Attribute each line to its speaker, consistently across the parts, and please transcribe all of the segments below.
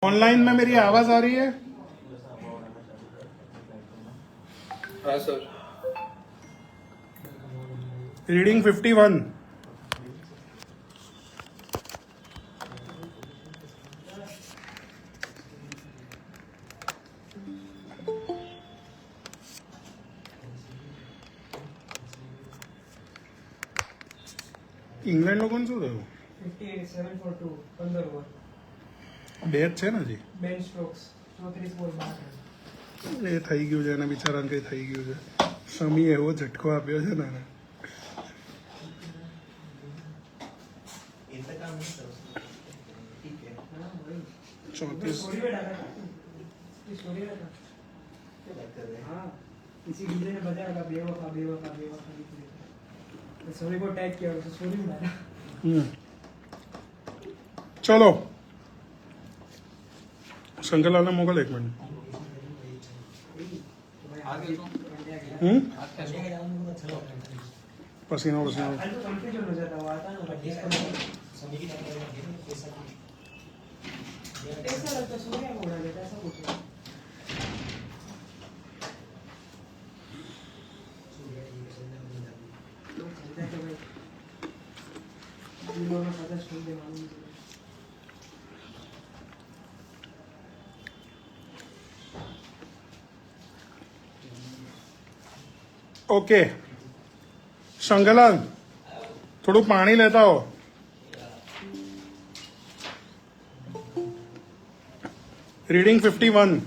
Speaker 1: Online में मेरी आवाज आ रही है?
Speaker 2: हाँ सर।
Speaker 1: रीडिंग 51। ઇંગ્લેન્ડ લોકોને શું થયું?
Speaker 3: 58-7 for 2 15 ઓવર
Speaker 1: બે જ છે ને હજી?
Speaker 3: બેન સ્ટ્રોક્સ 34 બોલ બહાર
Speaker 1: એ થઈ ગયું છે, એના બિચારાને કંઈ થઈ ગયું છે. સમીએ એવો ઝટકો આપ્યો છે ને એને. चौंतीस
Speaker 3: स्टोरी में डाला था स्टोरी में था हाँ किसी वीडियो ने बताया था बेवफा बेवफा बेवफा तो स्टोरी को टैग किया और स्टोरी में डाला
Speaker 1: चलो शंकरलाल ने मोकल 1 मिनट. पसीना पसीना
Speaker 3: कंफ्यूजन हो जाता हुआ था ना ऐसा लगता सूर्य को उड़ा देता ऐसा कुछ
Speaker 1: ओके शंकरलाल थोड़ू पानी लेता हो. रीडिंग 51.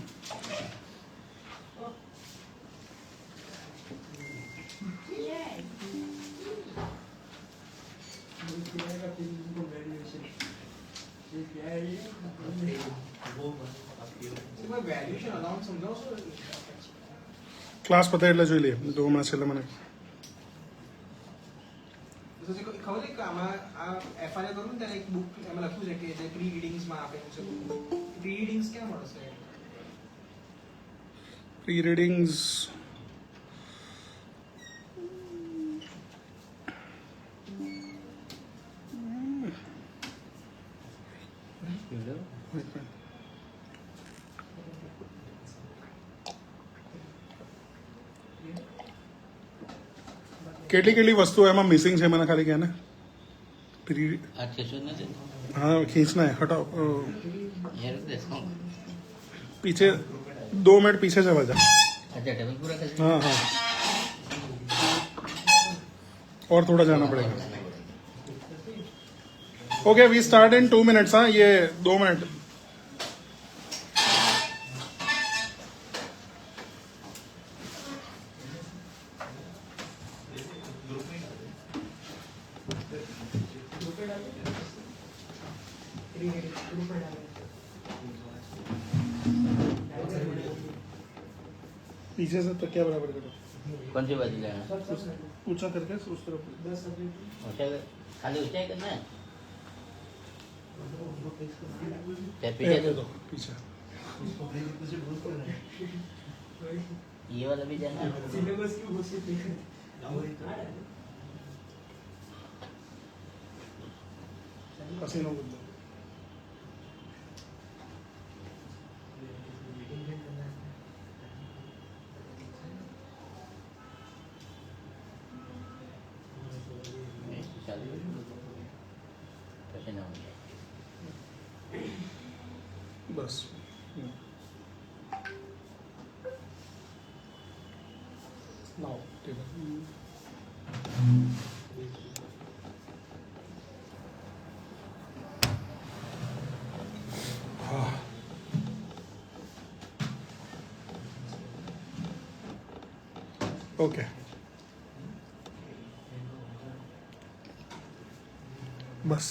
Speaker 1: ક્લાસ પતે એટલે જોઈ લઈએ 2 માં છેલ્લે મને
Speaker 2: ખબર છે કે આમાં આ એફઆરઆઈ કરું ને ત્યારે એક બુક એમાં લખ્યું છે કે જે પ્રી રીડિંગ્સમાં આપેલું છે. પ્રી રીડિંગ્સ ક્યાં મળશે?
Speaker 1: પ્રી રીડિંગ્સ કેટલી કેટલી વસ્તુઓ એમાં મિસિંગ છે મને ખાલી કહે ને. પ્રી हाँ खींचना है हटाओ पीछे 2 मिनट पीछे चला जा. हाँ हाँ और थोड़ा जाना पड़ेगा. Okay we start in 2 minutes. हाँ ये 2 मिनट. पीछे से तो क्या बराबर करो.
Speaker 4: कौन सी बाजू लेना?
Speaker 1: ऊंचा करके उस तरफ.
Speaker 4: ऊंचा खाली ऊंचा ही करना है क्या
Speaker 1: ए,
Speaker 4: पीछे
Speaker 1: दे
Speaker 4: तो
Speaker 1: दो पीछे.
Speaker 4: ये वाला भी जाना है?
Speaker 3: सिलेबस की घोषित
Speaker 1: पसीना बदलो.
Speaker 4: पसीना हो गया.
Speaker 1: बस लाओ टेबल. ओके बस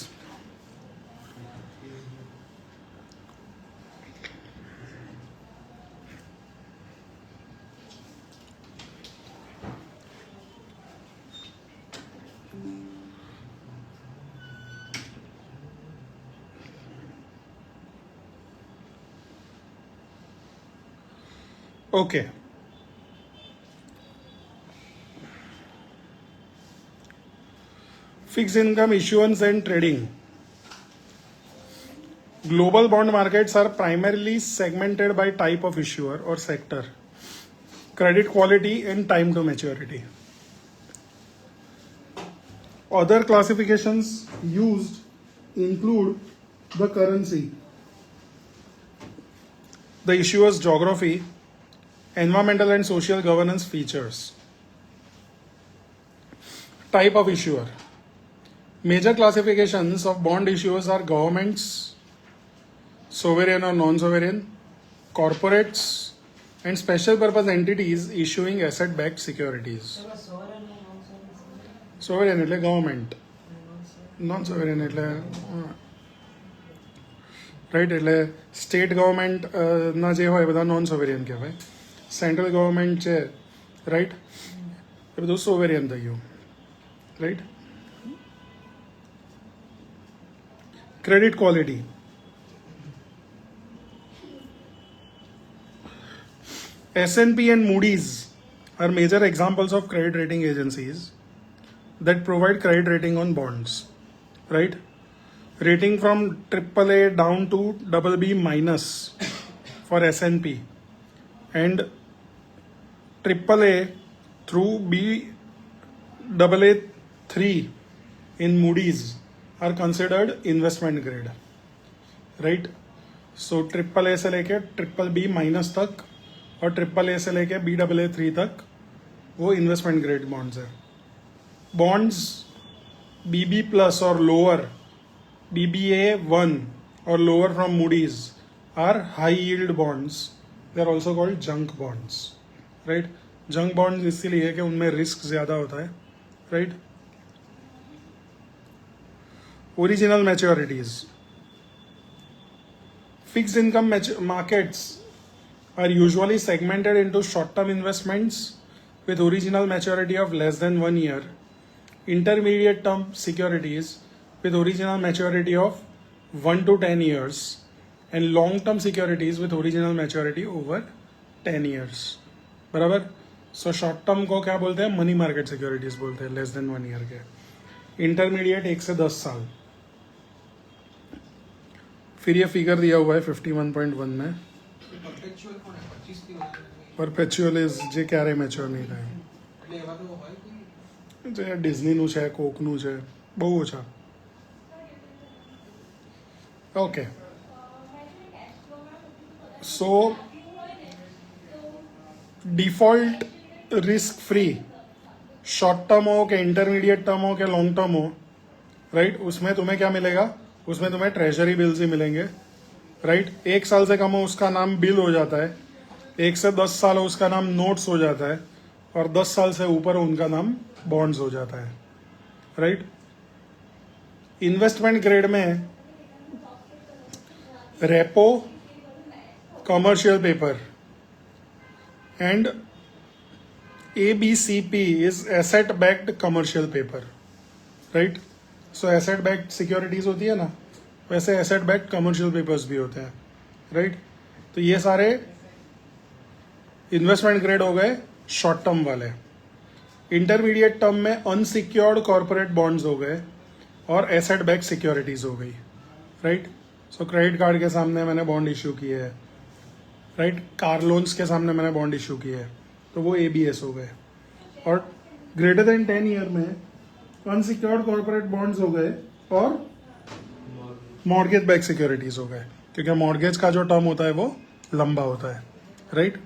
Speaker 1: okay. Fix income issuance and trading. Global bond markets are primarily segmented by type of issuer or sector, credit quality, and time to maturity. Other classifications used include the currency, the issuer's geography, environmental and social governance features. Type of issuer. Major classifications of bond issuers are governments, sovereign or non-sovereign, corporates, and special purpose entities issuing asset-backed securities. Sovereign એટલે government, non-sovereign એટલે right એટલે state government ના જે હોય બધા non સોવેરિયન કહેવાય. Central government છે right એ બધું સોવેરિયન થઈ ગયું right. Credit quality. S&P and Moody's are major examples of credit rating agencies that provide credit rating on bonds, right? Rating from AAA down to BB minus for S&P and AAA through Baa3 in Moody's are considered investment grade, right? So AAA से लेके BBB minus तक और AAA से लेके Baa3 तक वो investment grade bonds है. Bonds BB plus और lower BBA1 or lower from Moody's are high yield bonds. They are also called junk bonds, right? Junk bonds इसलिए कि उनमें रिस्क ज़्यादा होता है, right? Original maturities. Fixed income markets are usually segmented into short-term investments with original maturity of less than 1 year, intermediate term securities with original maturity of 1 to 10 years, and long-term securities with original maturity over 10 years. बराबर. So short term को क्या बोलते हैं? Money market securities बोलते हैं, less than 1 year के. Intermediate 1 से 10 साल. फिर ये फिगर दिया हुआ है 51.1 में. परपेचुअल इज જે ક્યારે મેચ્યોર નહીં થાય. જે ડિઝનીનું છે, કોકનું છે, બહુ ઓછા. Okay. So, default risk free short term हो कि इंटरमीडिएट टर्म हो कि लॉन्ग टर्म हो, राइट? उसमें तुम्हें क्या मिलेगा? उसमें तुम्हें ट्रेजरी बिल्स ही मिलेंगे, राइट? 1 साल से कम हो उसका नाम बिल हो जाता है, 1 से 10 साल हो उसका नाम नोट्स हो जाता है, और 10 साल से ऊपर हो उनका नाम बॉन्ड्स हो जाता है, राइट? इन्वेस्टमेंट ग्रेड में repo, commercial paper, and ABCP is asset backed commercial paper, right? So asset backed securities होती है ना, वैसे asset backed commercial papers भी होते हैं, right? तो ये सारे इन्वेस्टमेंट ग्रेड हो गए शॉर्ट टर्म वाले. इंटरमीडिएट टर्म में अनसिक्योर्ड कॉर्पोरेट बॉन्ड्स हो गए और एसेट बैक्ड सिक्योरिटीज हो गई, राइट? सो क्रेडिट कार्ड के सामने मैंने बॉन्ड इशू किए है, राइट? कार लोन्स के सामने मैंने बॉन्ड इशू किए है, तो वो ABS हो गए. और ग्रेटर देन 10 ईयर में अनसिक्योर्ड कॉर्पोरेट बॉन्ड्स हो गए और मॉर्गेज बैक सिक्योरिटीज हो गए, क्योंकि मॉर्गेज का जो टर्म होता है वो लंबा होता है, right?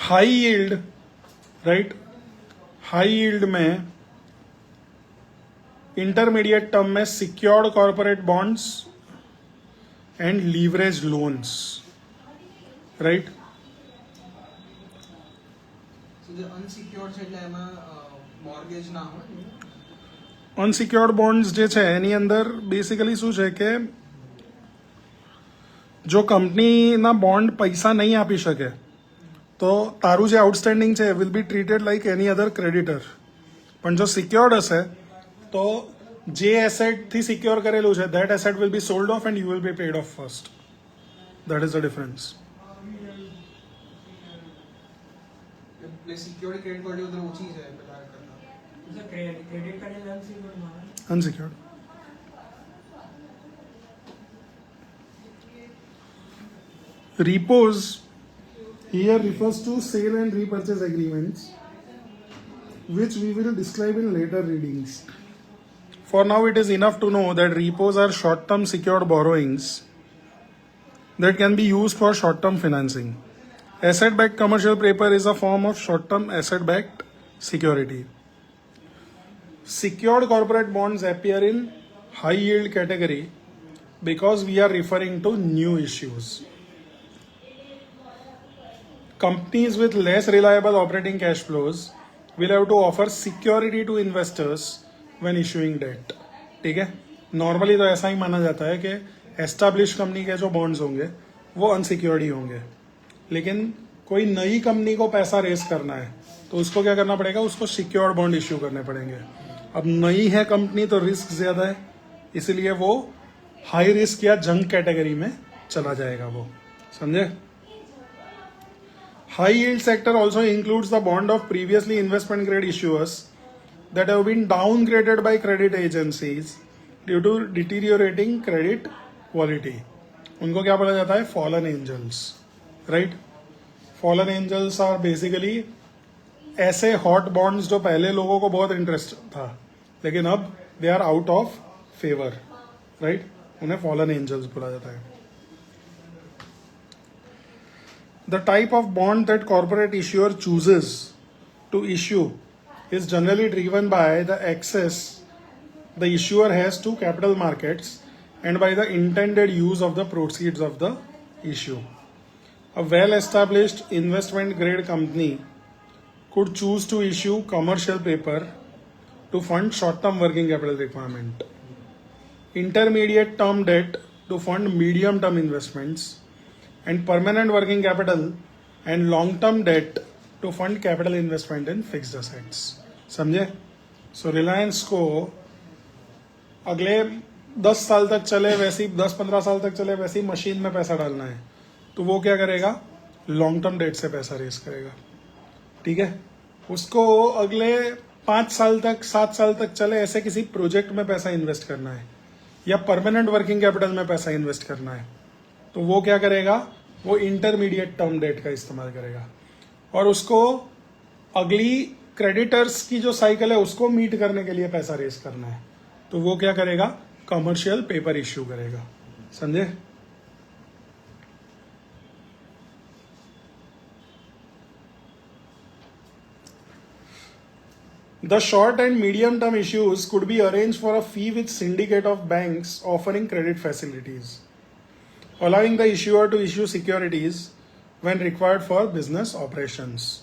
Speaker 1: High yield, right? High yield में इंटरमीडिएट टर्म में secured corporate bonds and leverage loans, right?
Speaker 2: Unsecured છે એટલે એમાં મોર્ગેજ ના હોય.
Speaker 1: અનસિક્યોર્ડ બોન્ડ્સ જે છે એની અંદર બેસિકલી શું છે કે જો કંપનીના બોન્ડ પૈસા નહીં આપી શકે તો તારું જે આઉટસ્ટેન્ડિંગ છે will be treated like any other creditor. પણ જો સિક્યોર્ડ હશે તો જે એસેટથી સિક્યોર કરેલું છે that asset will be sold of and you will be pad of first. That is the difference.
Speaker 2: એટલે સિક્યોરિટી ક્રેડિટ ક્વોલિટી ઉધર ઓછી છે પેલા કરતા.
Speaker 3: Credit card unsecured.
Speaker 1: Unsecured. repos here refers to sale and repurchase agreements, which we will describe in later readings. For now, it is enough to know that repos are short-term secured borrowings that can be used for short-term financing. Asset-backed commercial paper is a form of short-term asset-backed security. Secured corporate bonds appear in high yield category because we are referring to new issues. Companies with less reliable operating cash flows will have to offer security to investors when issuing debt. ठीक है, normally तो ऐसा ही माना जाता है कि establish company के जो बॉन्ड्स होंगे वो अनसिक्योर्ड ही होंगे, लेकिन कोई नई कंपनी को पैसा रेस करना है तो उसको क्या करना पड़ेगा, उसको सिक्योर्ड बॉन्ड इश्यू करने पड़ेंगे. अब नई है कंपनी तो रिस्क ज्यादा है, इसलिए वो हाई रिस्क या जंक कैटेगरी में चला जाएगा. वो समझे. High yield sector also includes the bond of previously investment grade issuers that have been downgraded by credit agencies due to deteriorating credit quality. उनको क्या बोला जाता है, fallen angels, right? Fallen angels are basically ऐसे hot bonds जो पहले लोगों को बहुत इंटरेस्ट था लेकिन अब they are out of favor, right? उन्हें fallen angels बोला जाता है. The type of bond that corporate issuer chooses to issue is generally driven by the access the issuer has to capital markets and by the intended use of the proceeds of the issue. A well-established investment grade company could choose to issue commercial paper to fund short-term working capital requirement, intermediate term debt to fund medium-term investments, and permanent working capital and long-term debt to fund capital investment in fixed assets. समझे. सो रिलायंस को अगले 10 साल तक चले वैसी 10-15 साल तक चले वैसी मशीन में पैसा डालना है तो वो क्या करेगा, लॉन्ग टर्म डेट से पैसा रेस करेगा. ठीक है. उसको अगले 5 साल तक 7 साल तक चले ऐसे किसी प्रोजेक्ट में पैसा इन्वेस्ट करना है या परमानेंट वर्किंग कैपिटल में पैसा इन्वेस्ट करना है तो वो क्या करेगा, वो इंटरमीडिएट टर्म डेट का इस्तेमाल करेगा और उसको अगली क्रेडिटर्स की जो साइकिल है उसको मीट करने के लिए पैसा रेस करना है तो वो क्या करेगा, कमर्शियल पेपर इश्यू करेगा. समझे. The short and medium term issues could be arranged for a fee with syndicate of banks offering credit facilities, allowing the issuer to issue securities when required for business operations.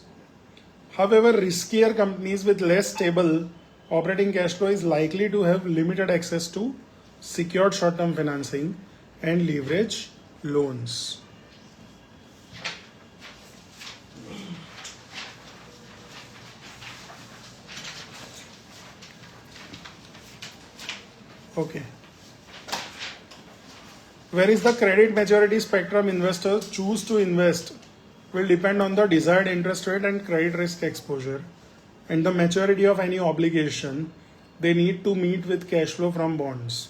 Speaker 1: However, riskier companies with less stable operating cash flow is likely to have limited access to secured short-term financing and leverage loans. Okay. Where is the credit maturity spectrum investors choose to invest will depend on the desired interest rate and credit risk exposure and the maturity of any obligation they need to meet with cash flow from bonds.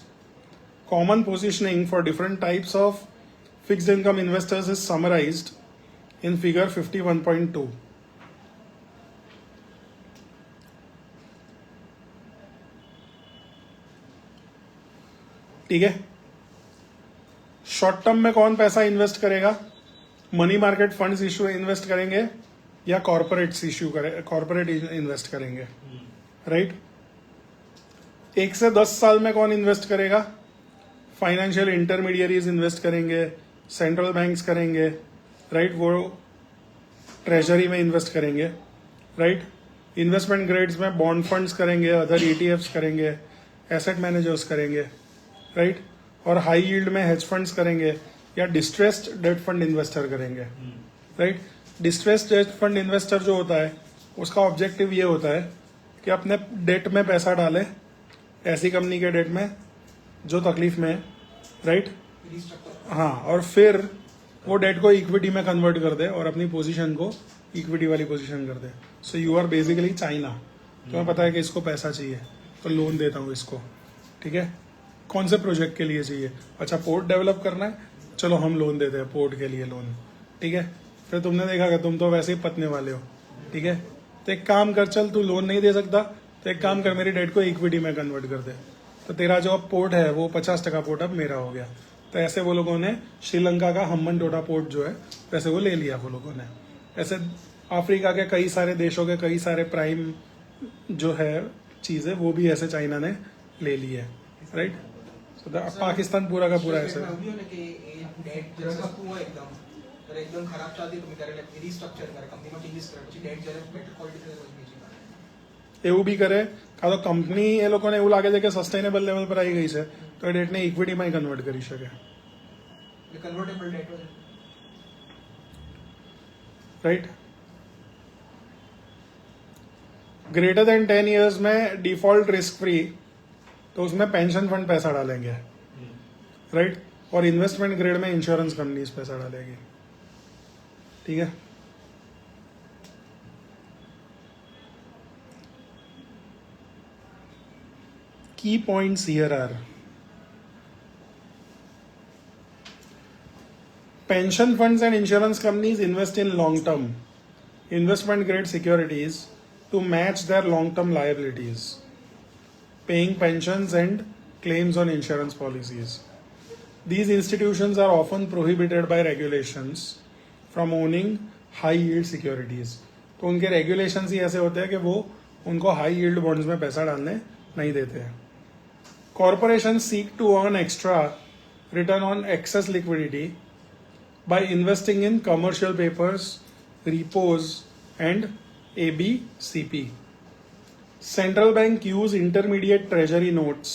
Speaker 1: Common positioning for different types of fixed income investors is summarized in figure 51.2. ठीक है. Short term में कौन पैसा invest करेगा, money market funds issue invest करेंगे या corporates issue corporate invest करेंगे, right. 1 से 10 साल में कौन इन्वेस्ट करेगा, फाइनेंशियल इंटरमीडियरीज इन्वेस्ट करेंगे, सेंट्रल बैंक्स करेंगे, राइट. वो ट्रेजरी में इन्वेस्ट करेंगे, राइट. इन्वेस्टमेंट ग्रेड्स में बॉन्ड फंड्स करेंगे, अदर ETFs करेंगे, एसेट मैनेजर्स करेंगे, राइट. और हाई यील्ड में हेज फंड्स करेंगे या डिस्ट्रेस्ड डेट फंड इन्वेस्टर करेंगे, right. Distressed debt fund investor जो होता है उसका ऑब्जेक्टिव ये होता है कि अपने डेट में पैसा डाले, ऐसी कंपनी के डेट में जो तकलीफ में है, राइट. हाँ, और फिर वो डेट को इक्विटी में कन्वर्ट कर दे और अपनी पोजीशन को इक्विटी वाली पोजीशन कर दे. So you are basically China. तुम्हें पता है कि इसको पैसा चाहिए तो लोन देता हूँ इसको, ठीक है. कौन से प्रोजेक्ट के लिए चाहिए, अच्छा पोर्ट डेवलप करना है, चलो हम लोन देते हैं पोर्ट के लिए लोन, ठीक है। फिर तुमने देखा कि तुम तो वैसे ही पतने वाले हो, ठीक है। तो एक काम कर, चल तू लोन नहीं दे सकता तो एक काम कर, मेरी डेट को इक्विटी में कन्वर्ट कर दे, तो तेरा जो अब पोर्ट है वो 50% पोर्ट अब मेरा हो गया। तो ऐसे वो लोगों ने श्रीलंका का हम्बन टोटा पोर्ट जो है वैसे वो ले लिया वो लोगों ने। ऐसे अफ्रीका के कई सारे देशों के कई सारे प्राइम जो है चीजें वो भी ऐसे चाइना ने ले ली है, राइट। सो पाकिस्तान पूरा का पूरा ऐसे
Speaker 2: એવું બી હોય ને કે એ ડેટ જરા સસ્તું હોય એકદમ, ત્યારે એકદમ ખરાબ ચાલતી તો ત્યારે રીસ્ટ્રક્ચર કરે, કંપનીમાં ચેન્જીસ કરે, પછી ડેટ જ્યારે બેટર ક્વોલિટી કરે પછી બીજી કરે.
Speaker 1: એવું બી કરે, કાં તો કંપની એ લોકોને એવું લાગે છે કે સસ્ટેનેબલ લેવલ પર આવી ગઈ છે તો એ ડેટને ઇક્વિટીમાં કન્વર્ટ કરી શકે,
Speaker 2: એટલે કન્વર્ટેબલ ડેટ હોય.
Speaker 1: राइट। ग्रेटर देन 10 इयर्स में डिफॉल्ट रिस्क फ्री, तो उसमें पेंशन फंड पैसा डालेंगे, राइट। और इन्वेस्टमेंट ग्रेड में इंश्योरेंस कंपनीज पैसा डालेगी, ठीक है। Key points here are pension funds and insurance companies invest in long-term investment grade securities to match their long-term liabilities, paying pensions and claims on insurance policies. These institutions are often prohibited by regulations from owning high yield securities. तो उनके regulations ही ऐसे होते हैं कि वो उनको high yield bonds में पैसा डालने नहीं देते हैं. Corporations seek to earn extra return on excess liquidity by investing in commercial papers, repos, and ABCP. Central bank use intermediate treasury notes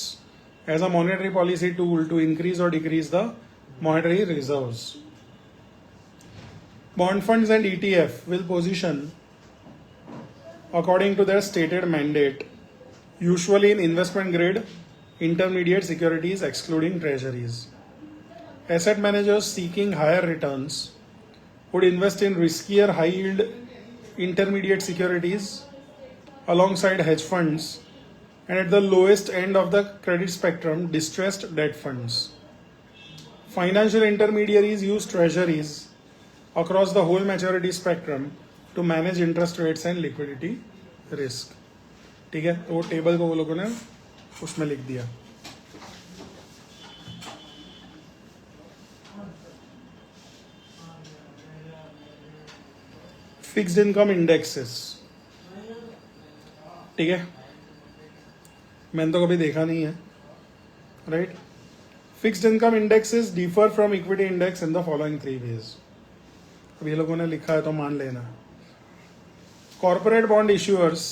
Speaker 1: as a monetary policy tool to increase or decrease the monetary reserves. Bond funds and ETF will position according to their stated mandate, usually in investment grade intermediate securities excluding treasuries. Asset managers seeking higher returns would invest in riskier high yield intermediate securities alongside hedge funds, and at the lowest end of the credit spectrum, distressed debt funds. Financial intermediaries use treasuries across the whole maturity spectrum to manage interest rates and liquidity risk. ठीक है, तो वो table को वो लोगों ने उसमें लिख दिया. फिक्स्ड इनकम इंडेक्सेस, ठीक है, मैंने तो कभी देखा नहीं है, right. Fixed income indexes differ from equity index in the following 3 ways. अब ये लोगों ने लिखा है तो मान लेना. Corporate bond issuers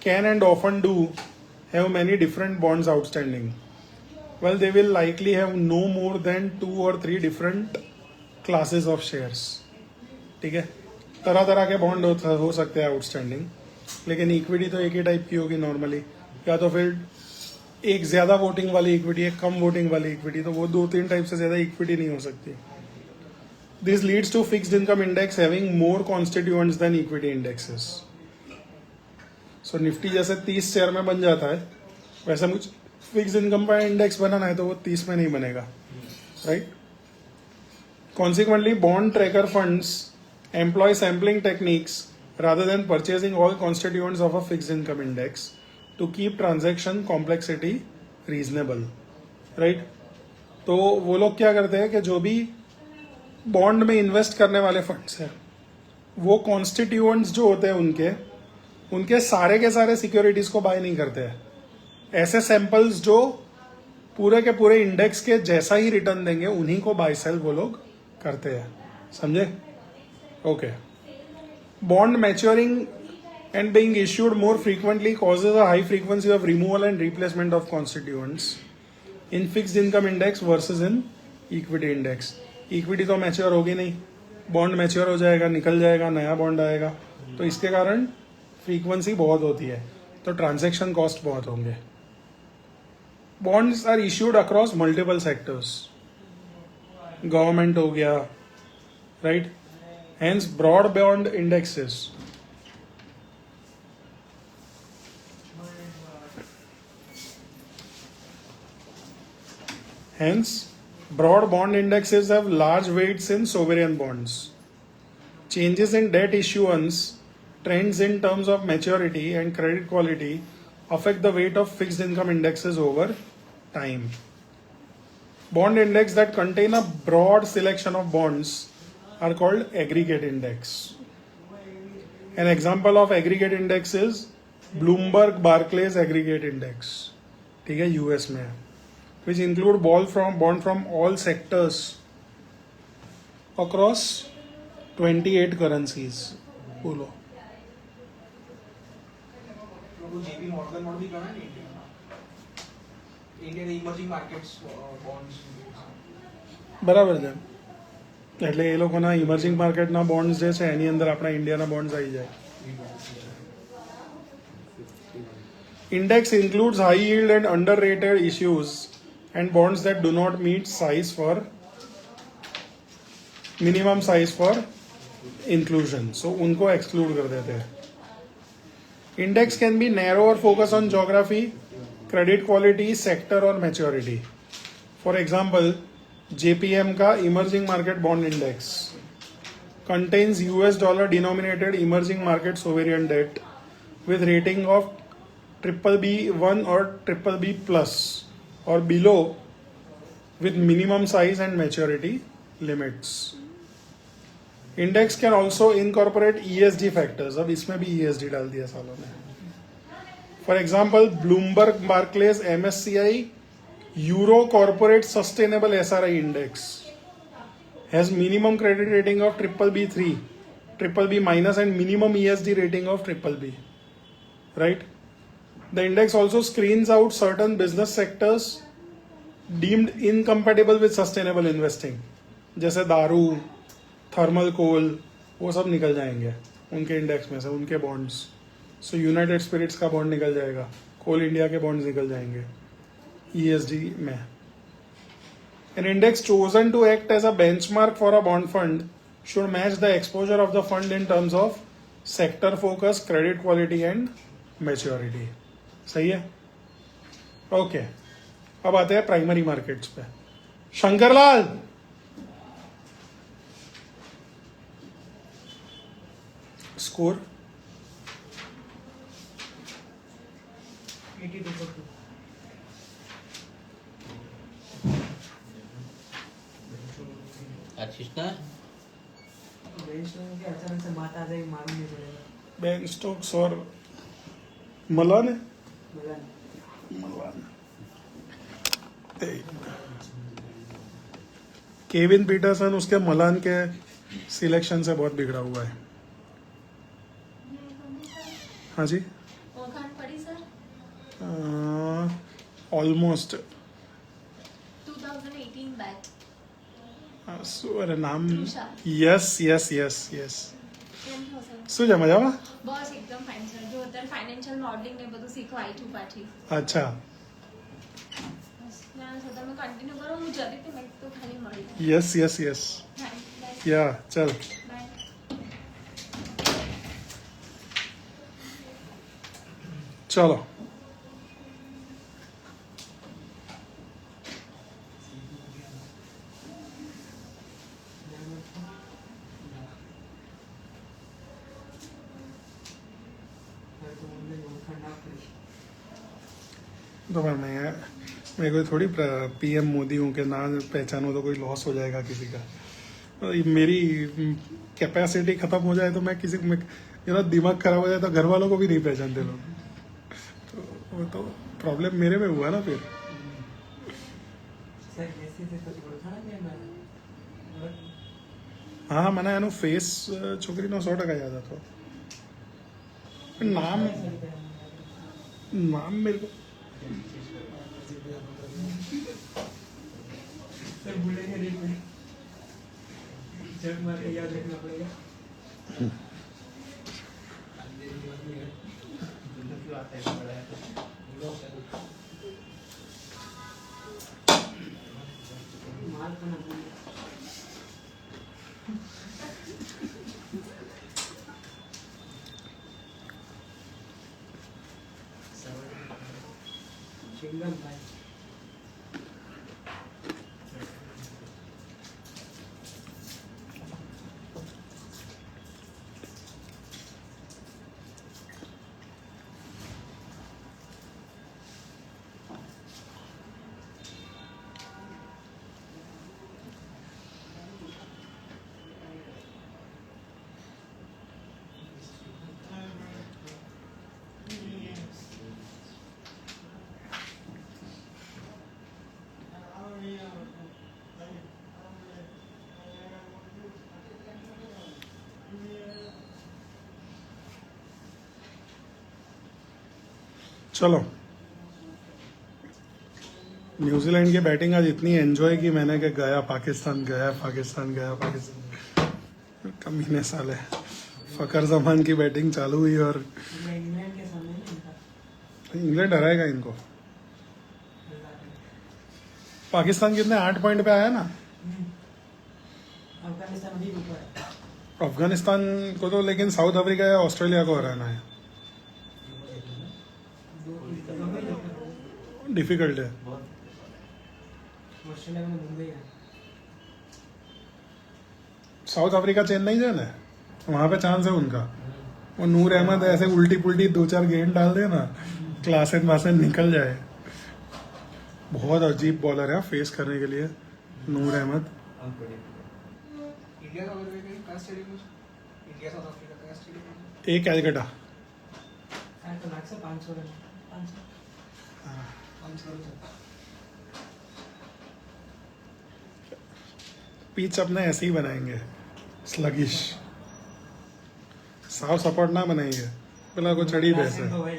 Speaker 1: can and often do have many different bonds outstanding. Well, they will likely have no more than 2 or 3 different classes of shares, ठीक है. तरह तरह के बॉन्ड हो सकते हैं आउटस्टैंडिंग, लेकिन इक्विटी तो एक ही टाइप की होगी नॉर्मली, या तो फिर एक ज्यादा वोटिंग वाली इक्विटी, एक कम वोटिंग वाली इक्विटी, तो वो 2-3 टाइप से ज्यादा इक्विटी नहीं हो सकती. This leads to fixed income index having more constituents than equity indexes. So Nifty जैसे 30 शेयर में बन जाता है, वैसे मुझे फिक्स्ड इनकम का इंडेक्स बनाना है तो वो 30 में नहीं बनेगा, right. Consequently bond tracker funds employ sampling techniques rather than purchasing all constituents of a fixed income index to keep transaction complexity reasonable, right. तो वो लोग क्या करते हैं कि जो भी बॉन्ड में इन्वेस्ट करने वाले फंड्स हैं वो कॉन्स्टिट्यूएंट्स जो होते हैं उनके सारे के सारे सिक्योरिटीज को बाय नहीं करते हैं. ऐसे सैंपल्स जो पूरे के पूरे इंडेक्स के जैसा ही रिटर्न देंगे उन्हीं को बाय सेल वो लोग करते हैं, समझे. Okay. Bond maturing and being issued more frequently causes a high frequency of removal and replacement of constituents in fixed income index versus in equity index. Equity तो मैच्योर होगी नहीं, बॉन्ड मैच्योर हो जाएगा, निकल जाएगा, नया बॉन्ड आएगा, तो इसके कारण फ्रीक्वेंसी बहुत होती है, तो ट्रांजैक्शन कॉस्ट बहुत होंगे. Bonds are issued across multiple sectors, government हो गया, right. Hence, broad bond indexes Broad bond indexes have large weights in sovereign bonds. Changes in debt issuance, trends in terms of maturity and credit quality affect the weight of fixed income indexes over time. Bond index that contain a broad selection of bonds are called aggregate index. An example of aggregate index is Bloomberg Barclays aggregate index. ठीक है, US में, which include bond from all sectors across 28 currencies. बोलो.
Speaker 2: लोगों JP Morgan model भी करना है India Indian emerging markets bonds
Speaker 1: બરાબર છે. એટલે એ લોકોના ઇમર્જિંગ માર્કેટના બોન્ડ્સ જે છે એની અંદર આપણા ઇન્ડિયાના બોન્ડ્સ આવી જાય. Index includes high yield and underrated issues and bonds that do not meet minimum size for inclusion. So उनको exclude कर देते हैं. Index can be narrow or focus on geography, credit quality, sector or maturity. For example, JPM का emerging market bond index contains US dollar denominated emerging market sovereign debt with rating of BBB1 or BBB plus or below with minimum size and maturity limits. Index can also incorporate ESG factors. अब इसमें भी ESG डाल दिया सालों ने. For example, Bloomberg Barclays MSCI Euro Corporate Sustainable SRI Index has minimum credit rating of BBB3, BBB minus and minimum ESG rating of BBB. Right? The index also screens out certain business sectors deemed incompatible with sustainable investing. जैसे दारू, thermal कोल, वो सब निकल जाएंगे उनके index में से, उनके बॉन्ड्स. सो यूनाइटेड स्पिरिट्स का बॉन्ड निकल जाएगा, कोल इंडिया के बॉन्ड्स निकल जाएंगे ESG में. An index chosen to act as a benchmark for a bond fund should match the exposure of the fund in terms of sector focus, credit quality and maturity. सही है. Okay, अब आते हैं primary markets पे. Shankarlal, score
Speaker 3: 82.2.
Speaker 4: आशीष ना
Speaker 3: bench में के अचानक से बात आ जाएगी, मालूम नहीं पड़ेगा.
Speaker 1: बेन स्टोक्स और मलान है.
Speaker 3: मजा नहीं.
Speaker 1: मलान. केविन पीटरसन उसके मलान के सिलेक्शन से बहुत बिगड़ा हुआ है. हाँ जी,
Speaker 5: खान पड़ी सर
Speaker 1: ऑलमोस्ट.
Speaker 5: 2018 बैच
Speaker 1: અરે નામ.
Speaker 5: તૃષા.
Speaker 1: Yes yes yes yes.
Speaker 5: કેમ છો સર?
Speaker 1: શું છે, મજામાં?
Speaker 5: બસ એકદમ ફાઇન સર. જો અત્યારે ફાઇનાન્શિયલ મોડલિંગ ને બધું શીખવા આવી છું પાછી.
Speaker 1: અચ્છા.
Speaker 5: ના સર તમે કન્ટિન્યુ કરો, હું જતી હતી મેં તો ખાલી મળી.
Speaker 1: Yes yes yes.
Speaker 5: બાય
Speaker 1: યા ચલ.
Speaker 5: બાય.
Speaker 1: ચલો. तो मैं कोई थोड़ी PM मोदी हूँ कि ना पहचानो तो कोई लॉस हो जाएगा किसी का. मेरी कैपेसिटी खत्म हो जाए तो मैं किसी मेरा दिमाग खराब हो जाए तो घर वालों को भी नहीं पहचानते लोग. तो वो तो प्रॉब्लम मेरे में हुआ ना फिर.
Speaker 3: સર એસી से कुछ ઓળખાણ કે ના?
Speaker 1: हाँ, मैंने એનો ફેસ છોકરીનો 100% યાદ હતો. नाम मेरे को
Speaker 3: सर भूलेंगे नहीं कोई. जब मार के याद रखना पड़ेगा. माल का ना भूलिए. चिंगम भाई.
Speaker 1: चलो, न्यूजीलैंड की बैटिंग आज इतनी एंजॉय की मैंने कि गया पाकिस्तान, गया पाकिस्तान, गया पाकिस्तान। कमीने साले, फकर जमान की बैटिंग चालू हुई और
Speaker 3: इंग्लैंड के सामने नहीं इनका
Speaker 1: इंग्लैंड हराएगा इनको। पाकिस्तान कितने 8 पॉइंट पे आया ना।
Speaker 3: अफगानिस्तान अभी ऊपर है।
Speaker 1: अफगानिस्तान को तो लेकिन साउथ अफ्रीका या ऑस्ट्रेलिया को हराना है, डिफिकल्ट है।
Speaker 3: ऑस्ट्रेलिया में मुंबई है।
Speaker 1: साउथ अफ्रीका चेन्नई जाना है, वहां पे चांस है उनका। वो नूर अहमद ऐसे उल्टी पुल्टी 2-4 गेंद डाल दे ना, क्लासेन वासेन निकल जाए। बहुत अजीब बॉलर है फेस करने के लिए नूर अहमद।
Speaker 2: इंडिया का वगैरह कहीं का स्टेडियम में, इंडिया साउथ अफ्रीका का स्टेडियम में
Speaker 1: एक कैलकटा।
Speaker 3: तो लाख से 500 रन 500
Speaker 1: पिच अपने ऐसे ही बनाएंगे, स्लगिश, साफ सपोर्ट ना बनाएंगे, पहला को चढ़ी वैसे।
Speaker 3: तो भाई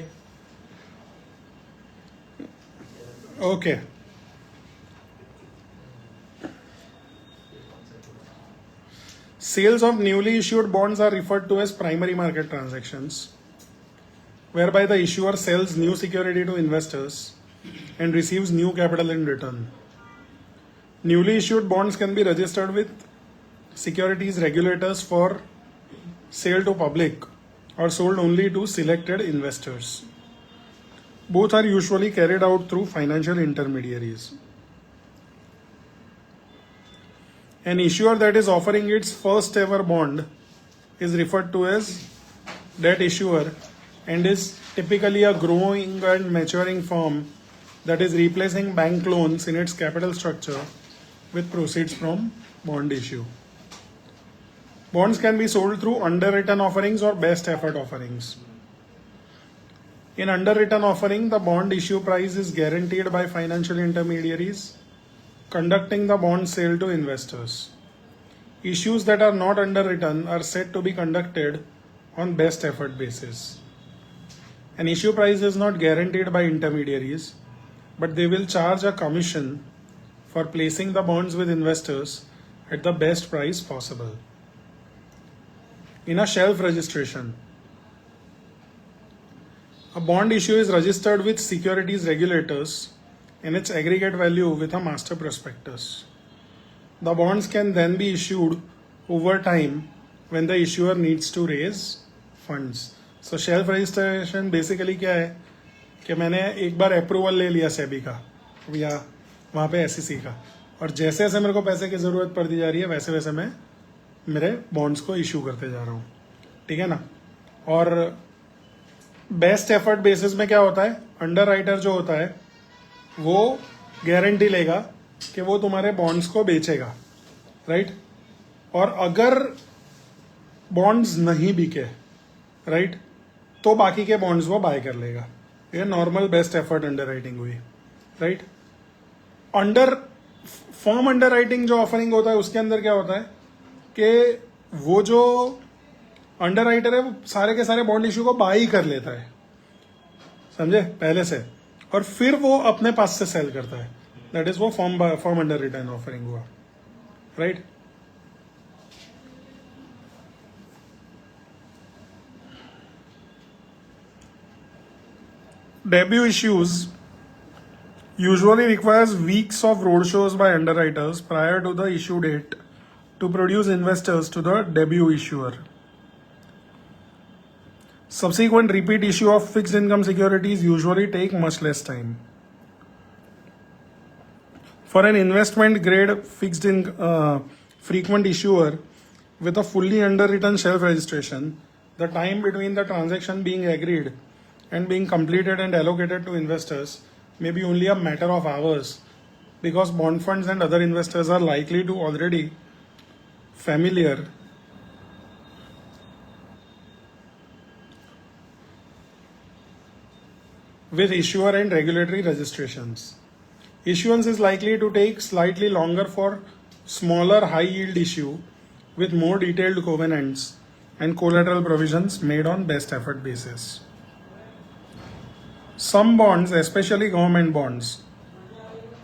Speaker 1: okay, sales of newly issued bonds are referred to as primary market transactions, whereby the issuer sells new security to investors and receives new capital in return. Newly issued bonds can be registered with securities regulators for sale to public or sold only to selected investors. Both are usually carried out through financial intermediaries. An issuer that is offering its first ever bond is referred to as debt issuer and is typically a growing and maturing firm that is replacing bank loans in its capital structure with proceeds from bond issue. Bonds can be sold through underwritten offerings or best effort offerings. In underwritten offering, the bond issue price is guaranteed by financial intermediaries conducting the bond sale to investors. Issues that are not underwritten are said to be conducted on best effort basis. An issue price is not guaranteed by intermediaries, but they will charge a commission for placing the bonds with investors at the best price possible. In a shelf registration, a bond issue is registered with securities regulators and its aggregate value with a master prospectus. The bonds can then be issued over time when the issuer needs to raise funds. So shelf registration basically क्या है कि मैंने एक बार approval ले लिया सेबी का या वहाँ पे SEC का, और जैसे जैसे मेरे को पैसे की ज़रूरत पड़ती जा रही है वैसे वैसे मैं मेरे बॉन्ड्स को इशू करते जा रहा हूँ, ठीक है ना। और बेस्ट एफर्ट बेसिस में क्या होता है, अंडर राइटर जो होता है वो गारंटी लेगा कि वो तुम्हारे बॉन्ड्स को बेचेगा, राइट। और अगर बॉन्ड्स नहीं बिके, राइट, तो बाकी के बॉन्ड्स वो बाय कर लेगा। ये normal best effort under writing हुई, राइट। फॉर्म अंडर राइटिंग जो ऑफरिंग होता है उसके अंदर क्या होता है कि वो जो अंडर राइटर है वो सारे के सारे बॉन्ड इशू को बाय ही कर लेता है, समझे, पहले से, और फिर वो अपने पास से सेल करता है। दैट इज वो फॉर्म अंडर रिटर्न ऑफरिंग हुआ, right. Debut issues usually requires weeks of roadshows by underwriters prior to the issue date to produce investors to the debut issuer. Subsequent repeat issue of fixed income securities usually take much less time. For an investment grade frequent issuer with a fully underwritten shelf registration, the time between the transaction being agreed and being completed and allocated to investors may be only a matter of hours, because bond funds and other investors are likely to already familiar with issuer and regulatory registrations. Issuance is likely to take slightly longer for smaller high yield issue with more detailed covenants and collateral provisions made on best effort basis. Some bonds, especially government bonds,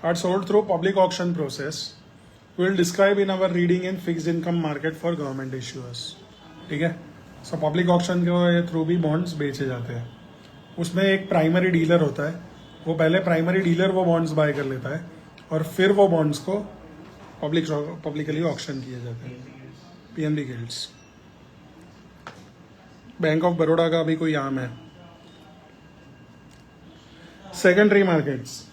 Speaker 1: are sold through public auction process. We will describe in our reading in fixed income market for government issuers. ठीक है. So public auction के through भी bonds बेचे जाते हैं. उसमें एक primary dealer होता है. वो पहले प्राइमरी डीलर वो बॉन्ड्स बाय कर लेता है और फिर वो बॉन्ड्स को पब्लिकली ऑक्शन किए जाते हैं. PNB guilds. Bank of Baroda का भी कोई आम है. Secondary markets.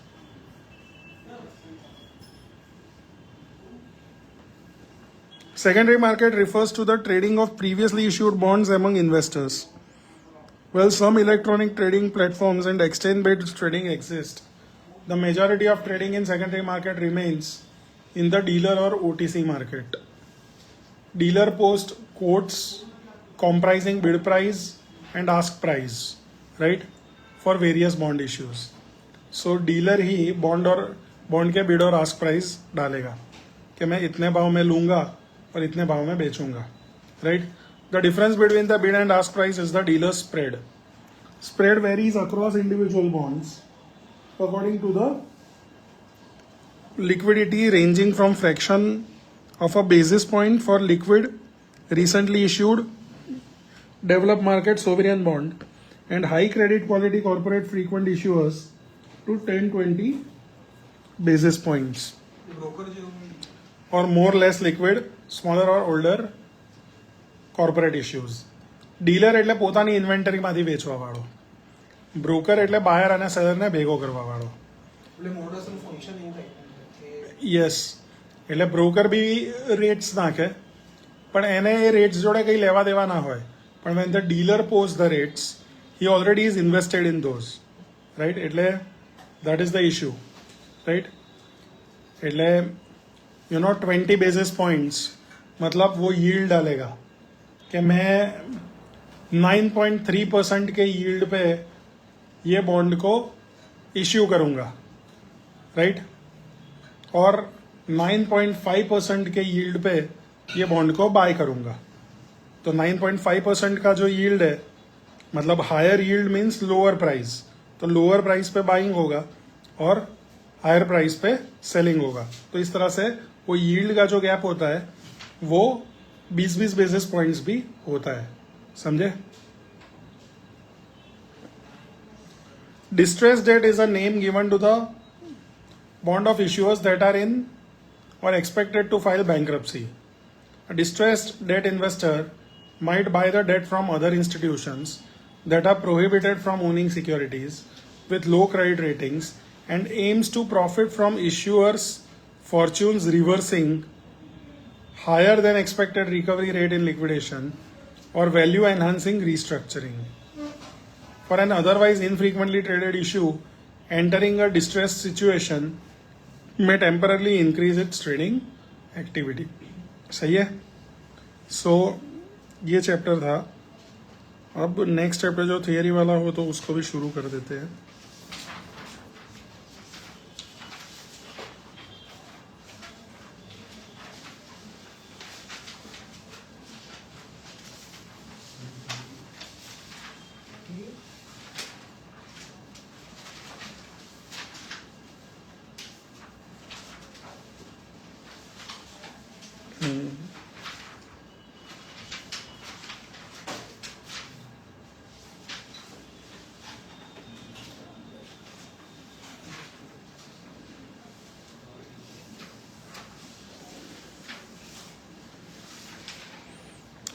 Speaker 1: Secondary market refers to the trading of previously issued bonds among investors. While some electronic trading platforms and exchange-based trading exist, the majority of trading in secondary market remains in the dealer or OTC market. Dealer post quotes comprising bid price and ask price, right, for various bond issues. So dealer he bond के bid और ask price डालेगा कि मैं इतने भाव में लूंगा और इतने भाव में बेचूंगा. Right. The difference between the bid and ask price is the dealer spread. Spread varies across individual bonds according to the liquidity ranging from fraction of a basis point for liquid recently issued developed market sovereign bond and high credit quality corporate frequent issuers to 10-20 basis points.
Speaker 2: Broker जो
Speaker 1: Or more less liquid, smaller or older corporate issues. Dealer એટલે પોતાની ઇન્વેન્ટરીમાંથી વેચવા વાળો. Broker એટલે બાયર અને સેલરને ભેગો કરવા વાળો.
Speaker 2: એટલે મોડસનું ફંક્શન એવું થાય કે
Speaker 1: યસ. એટલે બ્રોકર બી રેટ્સ નાખે પણ એને એ રેટ્સ જોડે કંઈ લેવા દેવા ના હોય. પણ when the dealer pose the rates he already is invested in those. Right. એટલે that is the issue. Right. એટલે 20 बेसिस पॉइंट्स मतलब वो यील्ड डालेगा कि मैं 9.3% के यील्ड पे ये बॉन्ड को इश्यू करूंगा. राइट. और 9.5% के यील्ड पे ये बॉन्ड को बाय करूंगा. तो 9.5% का जो यील्ड है मतलब higher yield means lower price. तो लोअर प्राइस पे बाइंग होगा और हायर प्राइस पे सेलिंग होगा. तो इस तरह से वो यील्ड का जो गैप होता है वो 20-20 बेसिस पॉइंट्स भी होता है. समझे. Distress debt is a name given to the bond of issuers that are in और expected to file bankruptcy. A distressed debt investor might buy the debt from other institutions that are prohibited from owning securities with low credit ratings and aims to profit from issuers' fortunes reversing higher than expected recovery rate in liquidation or value enhancing restructuring. For an otherwise infrequently traded issue, entering a distressed situation may temporarily increase its trading activity. सही है. सो ये chapter था. अब next chapter जो theory वाला हो तो उसको भी शुरू कर देते हैं.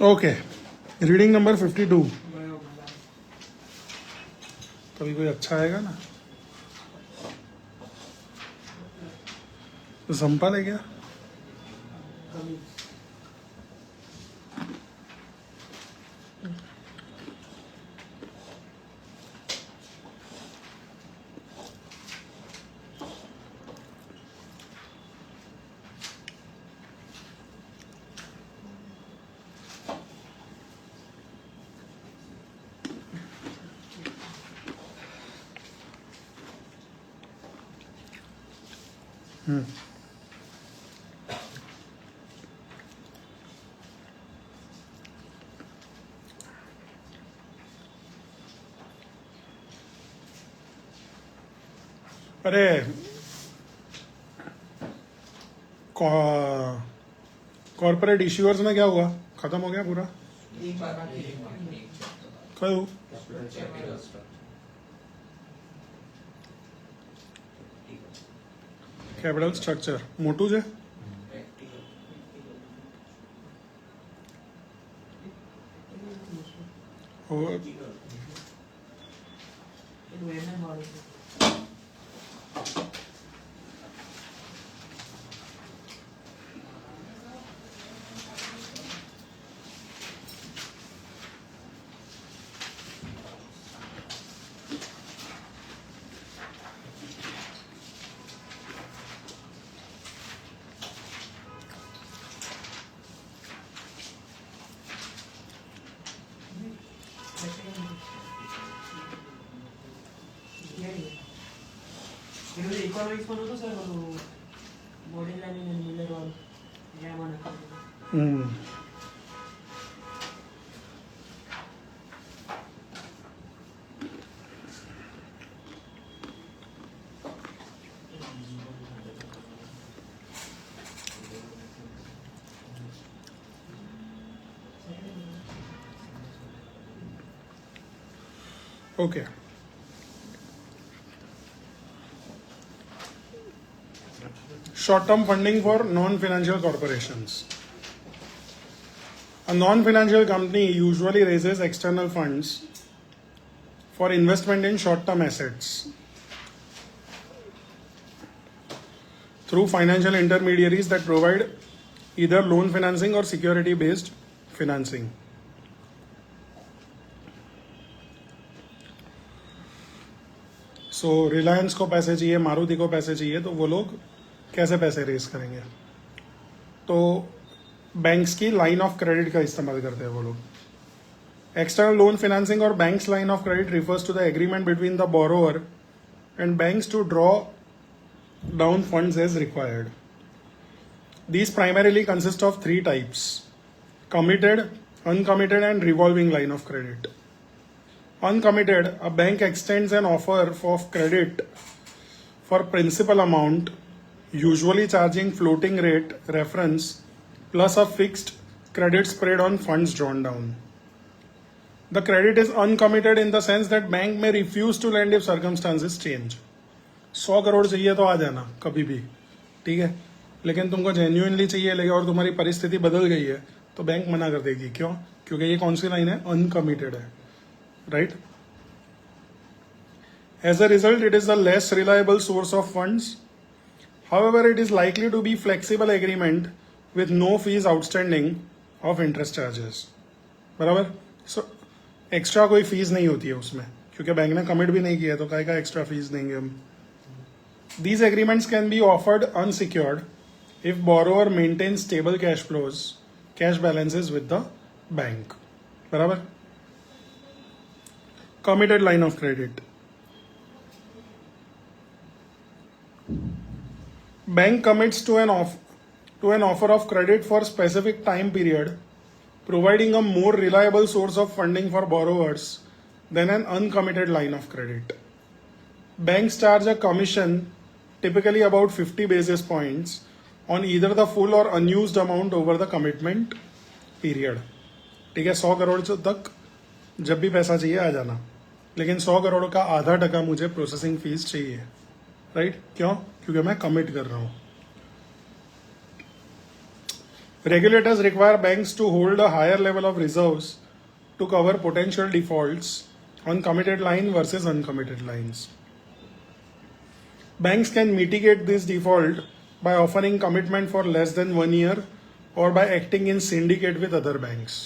Speaker 1: ओके. Reading number 52. कभी कोई अच्छा आएगा ना. संपा ले गया. अरे कॉर्पोरेट इश्यूअर्स में क्या हुआ, खत्म हो गया पूरा
Speaker 2: एक बार बाकी
Speaker 1: કયું કેપિટલ સ્ટ્રક્ચર મોટું છે
Speaker 3: પેલું MM વાળું છે. પેલું ઇકોનોમિક્સમાં નહોતું સર ઓલું મોડેલ લાઈન અને મિલર વાળું એમાં નતું.
Speaker 1: Okay short-term funding for non-financial corporations. A non-financial company usually raises external funds for investment in short-term assets through financial intermediaries that provide either loan financing or security-based financing. So Reliance को पैसे चाहिए, मारुति को पैसे चाहिए, तो वो लोग कैसे पैसे रेज करेंगे? तो बैंक्स की लाइन ऑफ क्रेडिट का इस्तेमाल करते हैं वो लोग. एक्सटर्नल लोन फाइनेंसिंग और banks line of credit refers to the agreement between the borrower and banks to draw down funds as required. These primarily consist of three types: committed, uncommitted, and revolving line of credit. Uncommitted, a bank extends an offer of credit for principal amount, usually charging floating rate reference plus a fixed credit spread on funds drawn down. The credit is uncommitted in the sense that bank may refuse to lend if circumstances change. 100 crore चाहिए तो आ जाना कभी भी, ठीक है, लेकिन तुमको genuinely चाहिए लेकिन और तुम्हारी परिस्थिति बदल गई है तो बैंक मना कर देगी. क्यों? क्योंकि ये कौन सी लाइन है? अनकमिटेड है, right? As a result, it is a less reliable source of funds. However, it is likely to be flexible agreement with no fees outstanding of interest charges. बराबर? So, एक्स्ट्रा कोई fees नहीं होती है उसमें क्योंकि bank ने commit भी नहीं किया तो काय का एक्स्ट्रा फीस देंगे हम. These agreements can be offered unsecured if borrower maintains stable cash flows, cash balances with the bank. बराबर? Committed line of credit. Bank commits to an offer of credit for specific time period, providing a more reliable source of funding for borrowers than an uncommitted line of credit. Banks charge a commission, typically about 50 basis points, on either the full or unused amount over the commitment period. ठीक है, 100 करोड़ तक जब भी पैसा चाहिए आ जाना, लेकिन 100 करोड़ का आधा टका मुझे प्रोसेसिंग फीस चाहिए, राइट? क्यों? क्योंकि मैं कमिट कर रहा हूं. Regulators require banks to hold a higher level of reserves to cover potential defaults on committed line versus uncommitted lines. Banks can mitigate this default by offering commitment for less than 1 year or by acting in syndicate with other banks,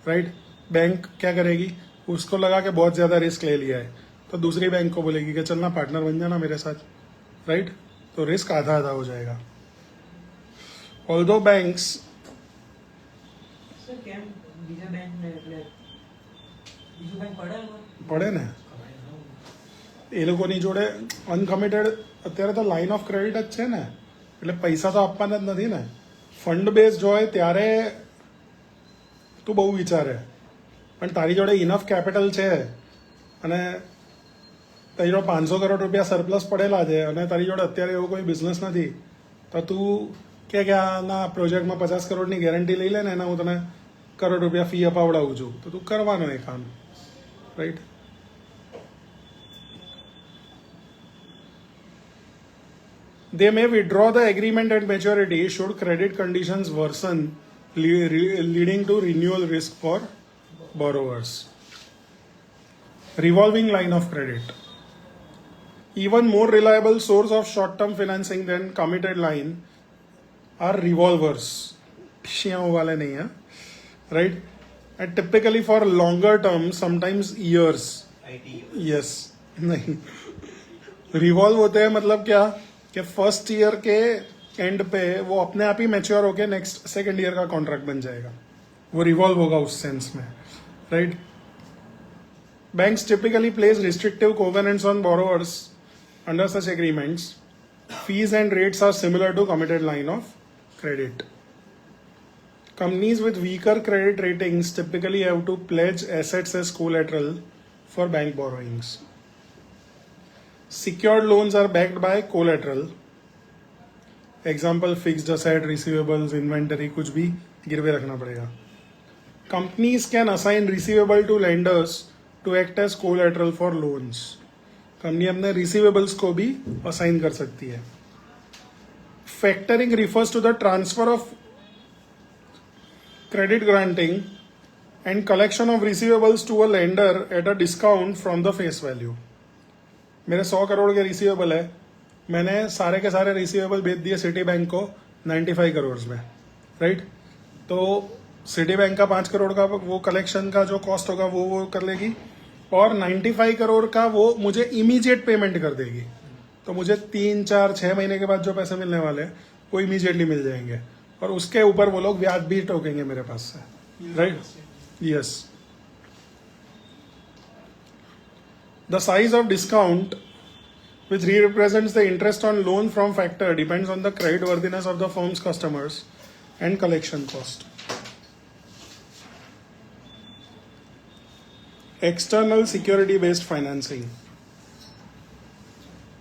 Speaker 1: right? Bank क्या करेगी? उसको लगा के बहुत ज्यादा risk ले लिया है तो दूसरी बैंक को बोलेगी कि चलना पार्टनर बन जाना मेरे साथ, राइट? तो रिस्क आधा आधा हो जाएगा. Although banks
Speaker 3: સર કેમ બીજા બેંકને એટલે બીજું બેંક પડે એમાં?
Speaker 1: પડે ને, એ લોકોની જોડે અનકમિટેડ અત્યારે તો લાઇન ઓફ ક્રેડિટ જ છે ને, એટલે પૈસા તો આપવાના જ નથી ને. ફંડ બેઝ હોય ત્યારે તું બહુ વિચારે, પણ તારી જોડે ઇનફ કેપિટલ છે અને તારી જોડે 500 કરોડ રૂપિયા સરપ્લસ પડેલા છે અને તારી જોડે અત્યારે એવો કોઈ બિઝનેસ નથી તો તું કે આના પ્રોજેક્ટમાં 50 કરોડની ગેરંટી લઈ લે ને એના હું તને કરોડ રૂપિયા ફી અપાવડાવું છું તો તું કરવાનો એ કામ, right? They may withdraw the agreement at maturity should credit conditions worsen, leading to renewal risk for borrowers. Revolving line of credit. Even more reliable source of short-term financing than committed line are revolvers. वाले नहीं है, right? And typically for longer term, sometimes years. Yes, नहीं. Revolve होते हैं मतलब क्या कि first year के एंड पे वो अपने आप ही मैच्योर होके नेक्स्ट सेकेंड ईयर का कॉन्ट्रैक्ट बन जाएगा, वो रिवॉल्व होगा उस सेंस में, right? Banks typically place restrictive covenants on borrowers under such agreements. Fees and rates are similar to committed line of credit. Companies with weaker credit ratings typically have to pledge assets as collateral for bank borrowings. Secured loans are backed by collateral. Example, fixed asset, receivables, inventory, कुछ भी गिरवे रखना पड़ेगा. Companies can assign receivable to lenders to act as collateral for loans. Company अपने receivables को भी assign कर सकती है. Factoring refers to the transfer of credit granting and collection of receivables to a lender at a discount from the face value. मेरे 100 करोड़ के receivable है, मैंने सारे के सारे रिसीवेबल भेज दिए सिटी बैंक को 95 करोड़ में, राइट? तो सिटी बैंक का 5 करोड़ का वो कलेक्शन का जो कॉस्ट होगा वो कर लेगी और 95 करोड़ का वो मुझे इमीडिएट पेमेंट कर देगी. तो मुझे 3, 4, 6 महीने के बाद जो पैसे मिलने वाले हैं वो इमीडिएटली मिल जाएंगे और उसके ऊपर वो लोग ब्याज भी ठोकेंगे मेरे पास से, right? Yes. The size of discount which represents the interest on loan from factor depends on the creditworthiness of the firm's customers and collection cost. External security-based financing.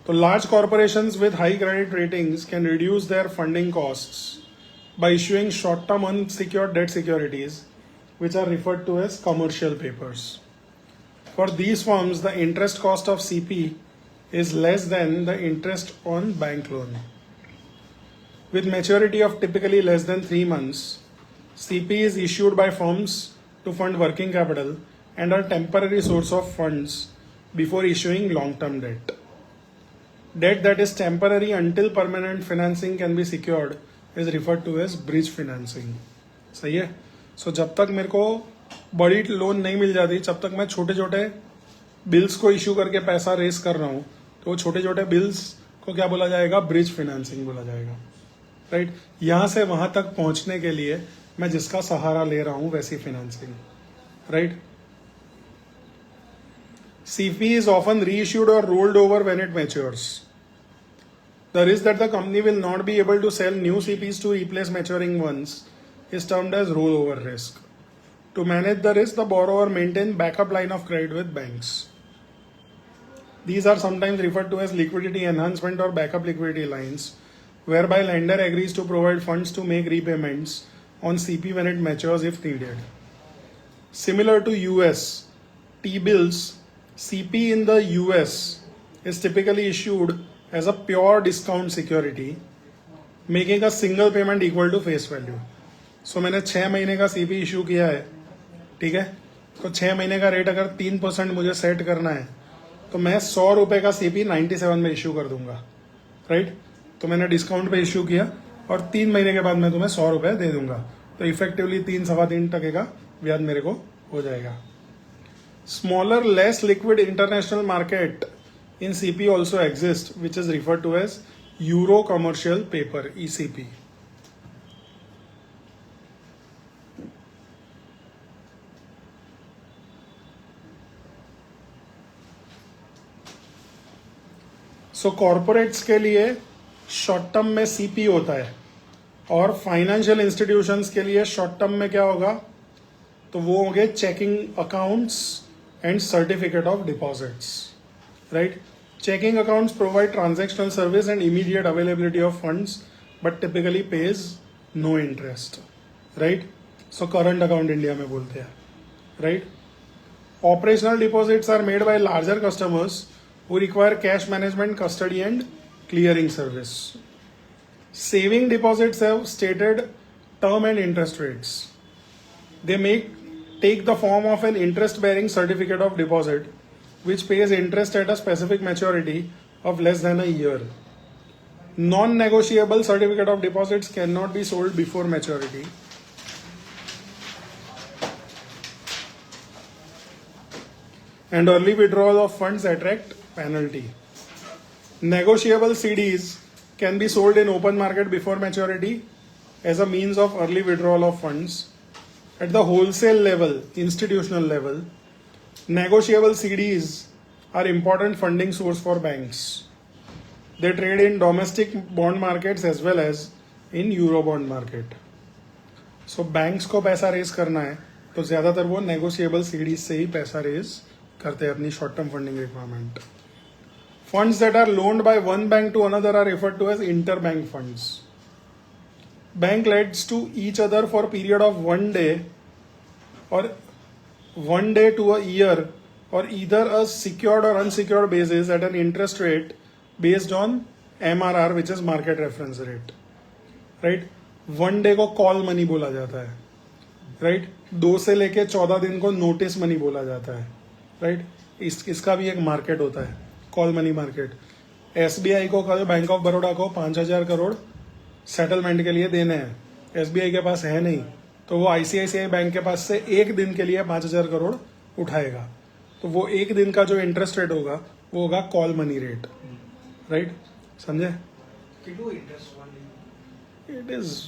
Speaker 1: So large corporations with high credit ratings can reduce their funding costs by issuing short-term unsecured debt securities, which are referred to as commercial papers. For these firms, the interest cost of CP is less than the interest on bank loan. With maturity of typically less than 3 months, CP is issued by firms to fund working capital and a temporary source of funds before issuing long-term debt. Debt that is temporary until permanent financing can be secured is referred to as bridge financing. सही है? So जब तक मेरे को बड़ी loan नहीं मिल जाती तब तक मैं छोटे छोटे बिल्स को इशू करके पैसा रेस कर रहा हूँ, तो छोटे छोटे बिल्स को क्या बोला जाएगा? ब्रिज फाइनेंसिंग बोला जाएगा, राइट? यहाँ से वहां तक पहुंचने के लिए मैं जिसका सहारा ले रहा हूँ वैसी financing, right? CP is often reissued or rolled over when it matures. The risk that the company will not be able to sell new CPs to replace maturing ones is termed as rollover risk. To manage the risk, the borrower maintains backup line of credit with banks. These are sometimes referred to as liquidity enhancement or backup liquidity lines, whereby lender agrees to provide funds to make repayments on CP when it matures if needed. Similar to US T-bills, CP in the US is typically issued as a pure discount security, making a single payment equal to face value. So मैंने 6 महीने का CP issue किया है, ठीक है? तो 6 महीने का रेट अगर 3% मुझे सेट करना है तो मैं 100 रुपए का CP 97 में इशू कर दूंगा, राइट? तो मैंने डिस्काउंट पे इशू किया और 3 महीने के बाद मैं तुम्हें 100 रुपए दे दूंगा, तो इफेक्टिवली 3-3.25% का ब्याज मेरे को हो जाएगा. Smaller, less liquid international market in CP also exists, which is referred to as Euro Commercial Paper, ECP. So corporates के लिए शॉर्ट टर्म में सीपी होता है और फाइनेंशियल इंस्टीट्यूशंस के लिए शॉर्ट टर्म में क्या होगा? तो वो होंगे checking accounts and certificate of deposits. right? Checking accounts provide transactional service and immediate availability of funds, but typically pays no interest, right? So current account India में बोलते हैं, right? Operational deposits are made by larger customers who require cash management, custody, and clearing service. Saving deposits have stated term and interest rates. They take the form of an interest-bearing certificate of deposit, which pays interest at a specific maturity of less than a year. Non-negotiable certificate of deposits cannot be sold before maturity. And early withdrawal of funds attract penalty. Negotiable CDs can be sold in open market before maturity as a means of early withdrawal of funds. At the wholesale level, institutional level, negotiable CDs are important funding source for banks. They trade in domestic bond markets as well as in Eurobond market. So banks को पैसा raise करना है तो ज़्यादातर वो negotiable CDs से ही पैसा raise करते हैं अपनी short term funding requirement. Funds that are loaned by one bank to another are referred to as interbank funds. Bank lends to each other for a period of 1 day or 1 day to a year or either a secured or unsecured basis at an interest rate based on MRR, which is market reference rate. Right? 1 day को call money बोला जाता है. Right? 2 से लेके 14 दिन को notice money बोला जाता है. Right? इसका भी एक market होता है. Call money market. SBI को बैंक ऑफ बड़ौदा को 5,000 करोड़ सेटलमेंट के लिए देने हैं. SBI के पास है नहीं तो वो ICICI बैंक के पास से एक दिन के लिए 5,000 करोड़ उठाएगा. तो वो एक दिन का जो इंटरेस्ट रेट होगा वो होगा कॉल मनी रेट. राइट? समझे? इट इज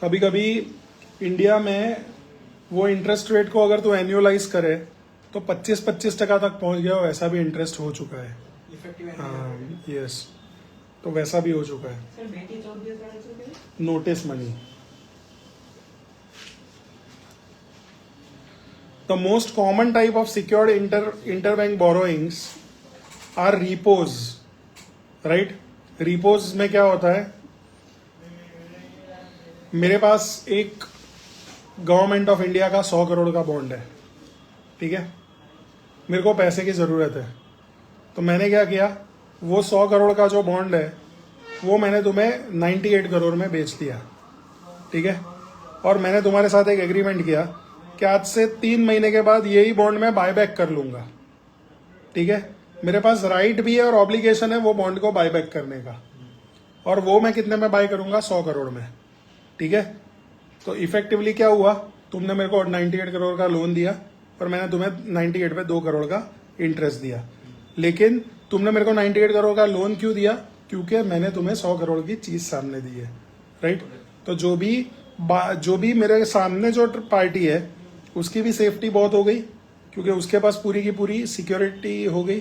Speaker 1: कभी कभी इंडिया में वो इंटरेस्ट रेट को अगर तू एन्युअलाइज करे तो 25% तक पहुंच गया. वैसा भी इंटरेस्ट हो चुका है. हाँ, यस. तो वैसा भी हो चुका है. Notice money. The most common type of secured interbank borrowings are repos, right? Repos में क्या होता है? मेरे पास एक गवर्नमेंट ऑफ इंडिया का 100 करोड़ का बॉन्ड है. ठीक है? मेरे को पैसे की ज़रूरत है तो मैंने क्या किया, वो 100 करोड़ का जो बॉन्ड है वो मैंने तुम्हें 98 करोड़ में बेच दिया. ठीक है? और मैंने तुम्हारे साथ एक एग्रीमेंट किया कि आज से 3 महीने के बाद यही बॉन्ड मैं बायबैक कर लूंगा. ठीक है? मेरे पास राइट भी है और ऑब्लिगेशन है वो बॉन्ड को बायबैक करने का. और वो मैं कितने में बाय करूंगा? 100 करोड़ में. ठीक है? तो इफेक्टिवली क्या हुआ, तुमने मेरे को 98 करोड़ का लोन दिया और मैंने तुम्हें 98 पे 2 करोड़ का इंटरेस्ट दिया. लेकिन तुमने मेरे को 98 करोड़ का लोन क्यों दिया? क्योंकि मैंने तुम्हें 100 करोड़ की चीज सामने दी है. राइट? तो जो भी मेरे सामने जो पार्टी है उसकी भी सेफ्टी बहुत हो गई क्योंकि उसके पास पूरी की पूरी सिक्योरिटी हो गई.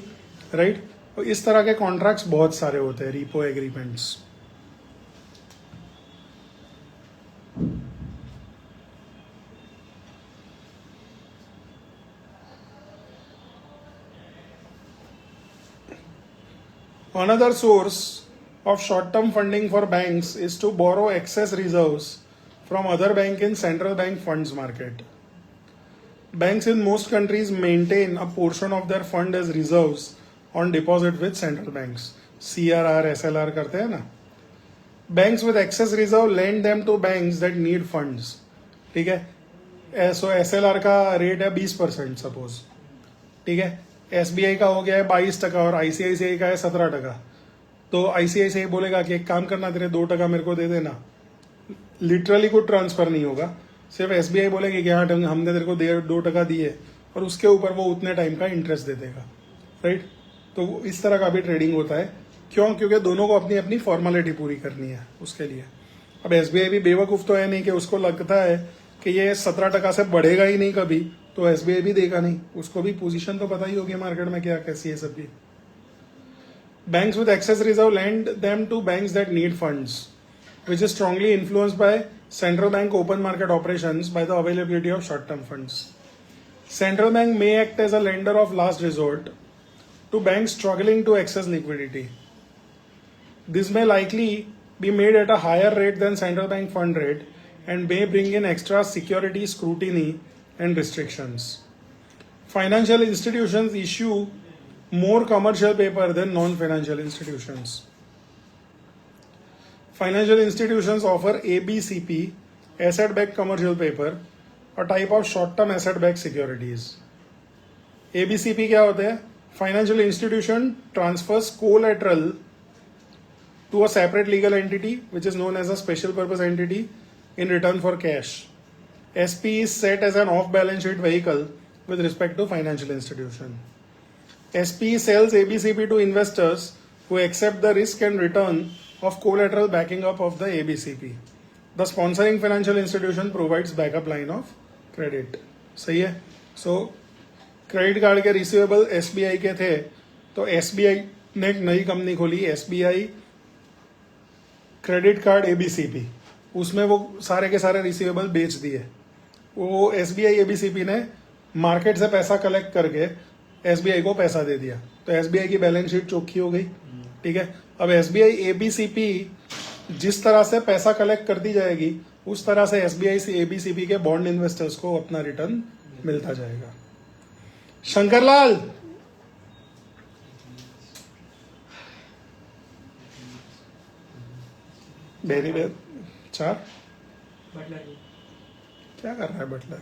Speaker 1: राइट? तो इस तरह के कॉन्ट्रैक्ट्स बहुत सारे होते हैं, repo agreements. Another source of short-term funding for banks is to borrow excess reserves from other bank in central bank funds market. Banks in most countries maintain a portion of their fund as reserves on deposit with central banks. CRR, SLR करते हैं ना. Banks with excess reserve lend them to banks that need funds. ठीक है? So SLR का rate है 20% suppose. ठीक है? SBI का हो गया है 22% और ICICI का है 17%. तो ICICI बोलेगा कि एक काम करना, तेरे 2% मेरे को दे देना. लिटरली कोई ट्रांसफर नहीं होगा, सिर्फ SBI बोलेगी कि हाँ हमने तेरे को 2% दिए और उसके ऊपर वो उतने टाइम का इंटरेस्ट दे देगा. राइट? तो इस तरह का भी ट्रेडिंग होता है. क्यों? क्योंकि दोनों को अपनी अपनी फॉर्मेलिटी पूरी करनी है उसके लिए. अब SBI भी बेवकूफ़ तो है नहीं कि उसको लगता है कि ये 17% से बढ़ेगा ही नहीं कभी, तो SBI भी देगा नहीं. उसको भी पोजीशन तो पता ही होगी मार्केट में क्या कैसी है सबकी. Banks with excess reserve lend them to banks that need funds, which is strongly influenced by central bank open market operations by the availability of short-term funds. Central bank may act as a lender of last resort to banks struggling to access liquidity. This may likely be made at a higher rate than central bank fund rate and may bring in extra security scrutiny and restrictions. Financial institutions issue more commercial paper than non-financial institutions. Financial institutions offer ABCP, asset-backed commercial paper, a type of short-term asset-backed securities. ABCP क्या होते हैं? Financial institution transfers collateral to a separate legal entity, which is known as a special purpose entity, in return for cash. SP is set as an off-balance sheet vehicle with respect to financial institution. SP sells ABCP to investors who accept the risk and return of collateral backing up of the ABCP. The sponsoring financial institution provides backup line of credit. सही है? So credit card के receivable SBI के थे, तो SBI ने एक नई company खोली, SBI क्रेडिट कार्ड ABCP. उसमें वो सारे के सारे रिसीवेबल बेच दिए. वो SBI ABCP ने मार्केट से पैसा कलेक्ट करके SBI को पैसा दे दिया, तो SBI की बैलेंस शीट चौखी हो गई. ठीक है. अब SBI ABCP जिस तरह से पैसा कलेक्ट करती जाएगी, उस तरह से SBI से ABCP के बॉन्ड इन्वेस्टर्स को अपना रिटर्न मिलता जाएगा. शंकरलाल, बेरी बेर 4
Speaker 3: बटलर
Speaker 1: क्या कर रहा है बटलर?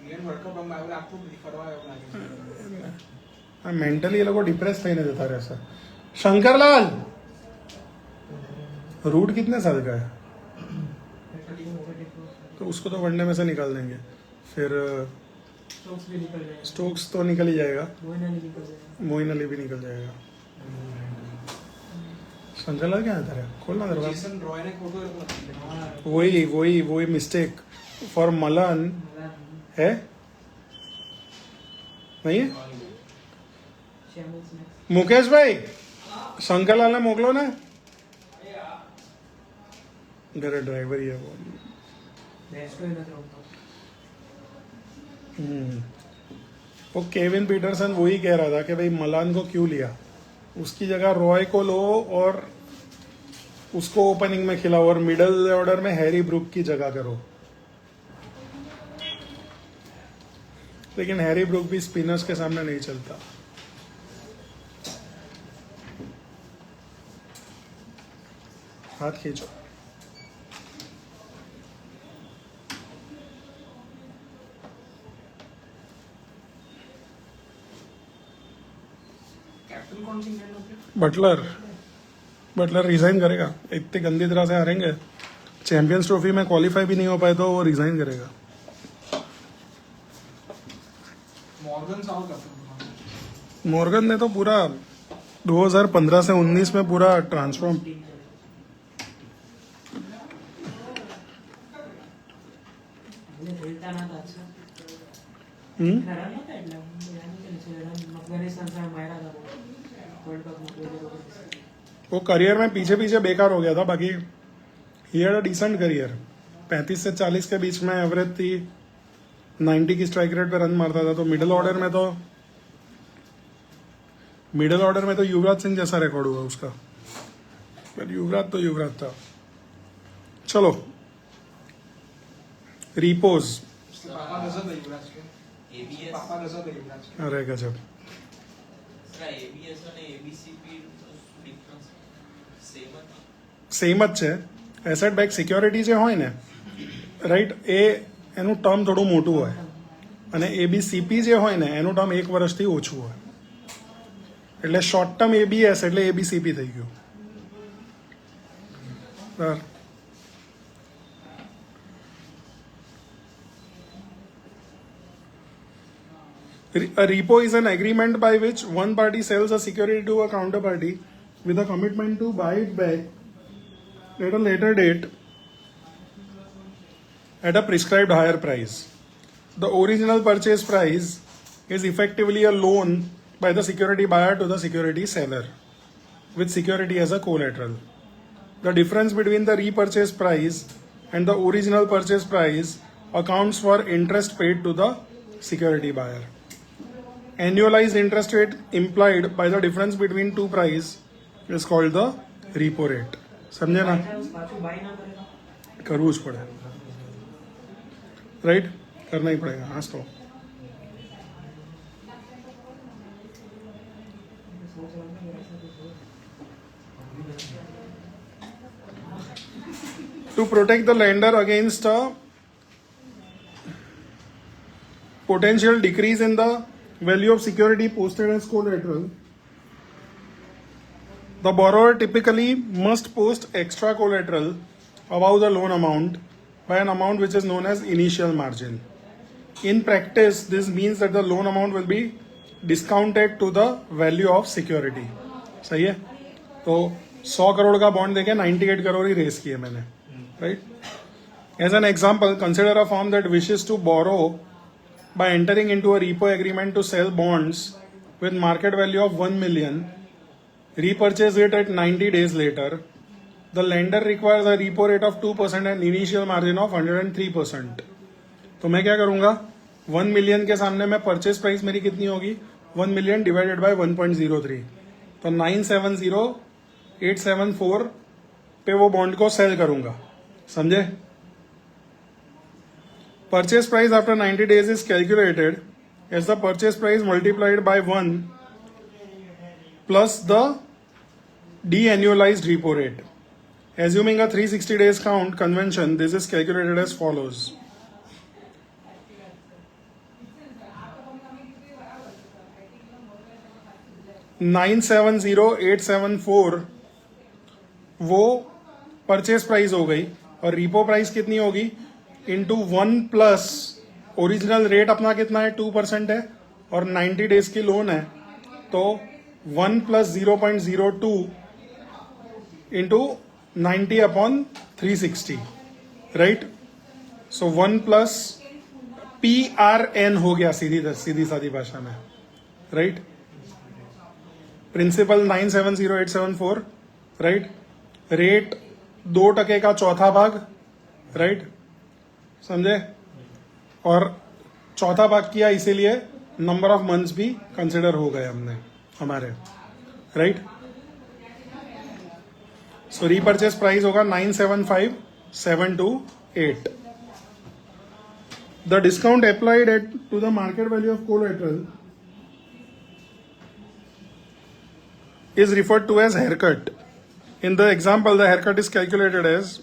Speaker 2: इंडियन वर्ल्ड कप में आपको फरवा है
Speaker 1: मेंटली ये लोगों को डिप्रेस नहीं देता रहे सर. शंकरलाल, रूट कितने साल का है? तो उसको तो वनडे में से निकाल देंगे. फिर
Speaker 3: स्टोक्स भी निकल जाएगा,
Speaker 1: स्टोक्स तो निकल ही जाएगा,
Speaker 3: मोइन अली निकल जाएगा.
Speaker 1: मोइन अली भी निकल जाएगा. शंकरलाल क्या आता है? खोलना दरवाजा.
Speaker 2: जेसन रॉय ने फोटो रखा.
Speaker 3: हाँ,
Speaker 1: वही मिस्टेक फॉर मलान है, नहीं है?
Speaker 3: Shamble snacks.
Speaker 1: मुकेश भाई, शंकरलाल ने मोकलो ने घरे ड्राइवर ही है वो.
Speaker 3: बेस्ट को ही नजर आता
Speaker 1: वो केविन पीटरसन वही कह रहा था कि भाई मलान को क्यों लिया, उसकी जगह रॉय को लो और उसको ओपनिंग में खिलाओ और मिडल ऑर्डर में हैरी ब्रूक की जगह करो. लेकिन हैरी ब्रूक भी स्पिनर्स के सामने नहीं चलता. हाथ खींचो.
Speaker 2: कैप्टन कौन सी इंडियन में?
Speaker 1: बटलर रिजाइन करेगा. इतनी गंदी तरह से हारेंगे, चैंपियंस ट्रॉफी में क्वालिफाई भी नहीं हो पाए तो वो रिजाइन करेगा.
Speaker 2: Morgan south captain.
Speaker 1: मॉर्गन ने तो पूरा 2015 से 19 में पूरा ट्रांसफॉर्म.
Speaker 3: खेलता ना था अच्छा.
Speaker 1: हम्म?
Speaker 3: खराब नव्हता એટલા. यानी કે નથી अफगानिस्तान से मारा था वर्ल्ड कप में 2019.
Speaker 1: वो करियर में पीछे बेकार हो गया था. बाकी he had a decent career. 35 से 40 के बीच में एवरेज थी, 90 की स्ट्राइक रेट पे रन मारता था. तो मिडिल ऑर्डर में तो युवराज सिंह जैसा रिकॉर्ड हुआ उसका. पर युवराज था. चलो, रिपोज.
Speaker 2: उसके पापा गजब है युवराज के.
Speaker 4: ABS
Speaker 2: पापा गजब है युवराज के.
Speaker 1: अरे गजब.
Speaker 4: ABS અને ABCP ડિફરન્સ
Speaker 1: સેમ જ છે. એસેટ બેક સિક્યોરિટી જે હોય ને, રાઈટ, એનું ટર્મ થોડું મોટું હોય અને ABCP જે હોય ને એનું ટર્મ 1 વર્ષથી ઓછું હોય. એટલે શોર્ટ ટર્મ ABS એટલે ABCP થઈ ગયું. બરાબર. A repo is an agreement by which one party sells a security to a counterparty with a commitment to buy it back at a later date at a prescribed higher price. The original purchase price is effectively a loan by the security buyer to the security seller with security as a collateral. The difference between the repurchase price and the original purchase price accounts for interest paid to the security buyer. Annualized interest rate implied by the difference between two price is called the repo rate. समझे ना?
Speaker 3: पाछू bye ना करेगा
Speaker 1: करવું જ પડે, right? करना ही पड़ेगा. हाँ तो
Speaker 3: सोच रहा हूँ कि ऐसा कुछ हो.
Speaker 1: to protect the lender against a potential decrease in the value of security posted as collateral, the borrower typically must post extra collateral above the loan amount by an amount which is known as initial margin. In practice, this means that the loan amount will be discounted to the value of security. सही है? तो 100 करोड़ का bond देके 98 करोड़ ही race किए मैंने, right? As an example, consider a firm that wishes to borrow by entering into a repo agreement to sell bonds with market value of 1 million, repurchase it at 90 days later. The lender requires a repo rate of 2% and initial margin of 103%. तो मैं क्या करूंगा, 1 million के सामने में purchase price मेरी कितनी होगी, 1 मिलियन डिवाइडेड बाय 1.03, तो 970,874 पे वो बॉन्ड को सेल करूंगा. समझे? Purchase price after 90 days is calculated as the purchase price multiplied by 1 plus the de-annualized repo rate. Assuming a 360 days count convention, this is calculated as follows. $970,874 वो purchase price हो गई, और repo price कितनी होगी, into 1 plus original rate अपना कितना है, 2% है, और 90 डेज की लोन है, तो 1 प्लस 0.02 इंटू 90 अपॉन 360, राइट? सो 1 प्लस PRN हो गया सीधी सादी भाषा में, राइट? Principal 970,874, right? रेट 2% का चौथा भाग, राइट? समझे? और चौथा भाग किया इसीलिए नंबर ऑफ मंथ्स भी कंसिडर हो गए हमने हमारे, राइट? सो रीपरचेस प्राइस होगा 975,728. The discount applied at to the market value of collateral is referred to as haircut. In the example, the haircut is calculated as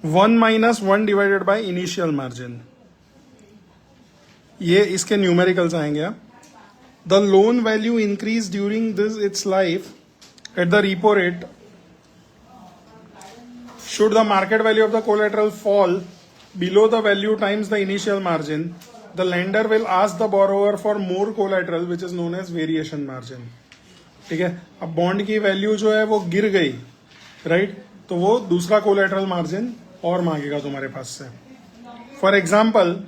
Speaker 1: 1 minus 1 divided by initial margin. ये इसके numericals आएंगे. The loan value increased during its life at the repo rate. Should the market value of the collateral fall below the value times the initial margin, the lender will ask the borrower for more collateral which is known as variation margin. ठीक है? अब bond की value जो है वो गिर गई, right? तो वो दूसरा कोलैटरल मार्जिन और मांगेगा तुम्हारे पास से. For example,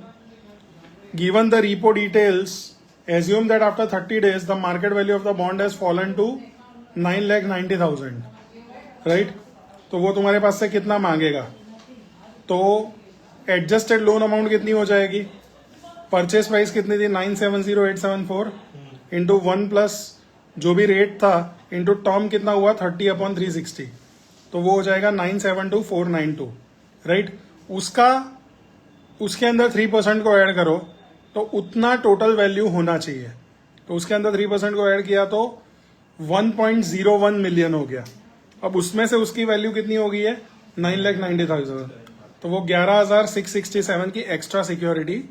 Speaker 1: given the repo details, assume that after 30 days the market value of the bond has fallen to 9,90,000, right? तो वो तुम्हारे पास से कितना मांगेगा, तो एडजस्टेड लोन अमाउंट कितनी हो जाएगी, परचेस प्राइस कितनी थी 970,874 इंटू 1 प्लस जो भी रेट था इंटू टर्म कितना हुआ 30 अपॉन 360, तो वो हो जाएगा 972,492, राइट? उसके अंदर 3% को ऐड करो तो उतना टोटल वैल्यू होना चाहिए. तो उसके अंदर 3% को ऐड किया तो 1.01 मिलियन हो गया. अब उसमें से उसकी वैल्यू कितनी हो गई है 9,90,000, तो वो 11,667 की एक्स्ट्रा सिक्योरिटी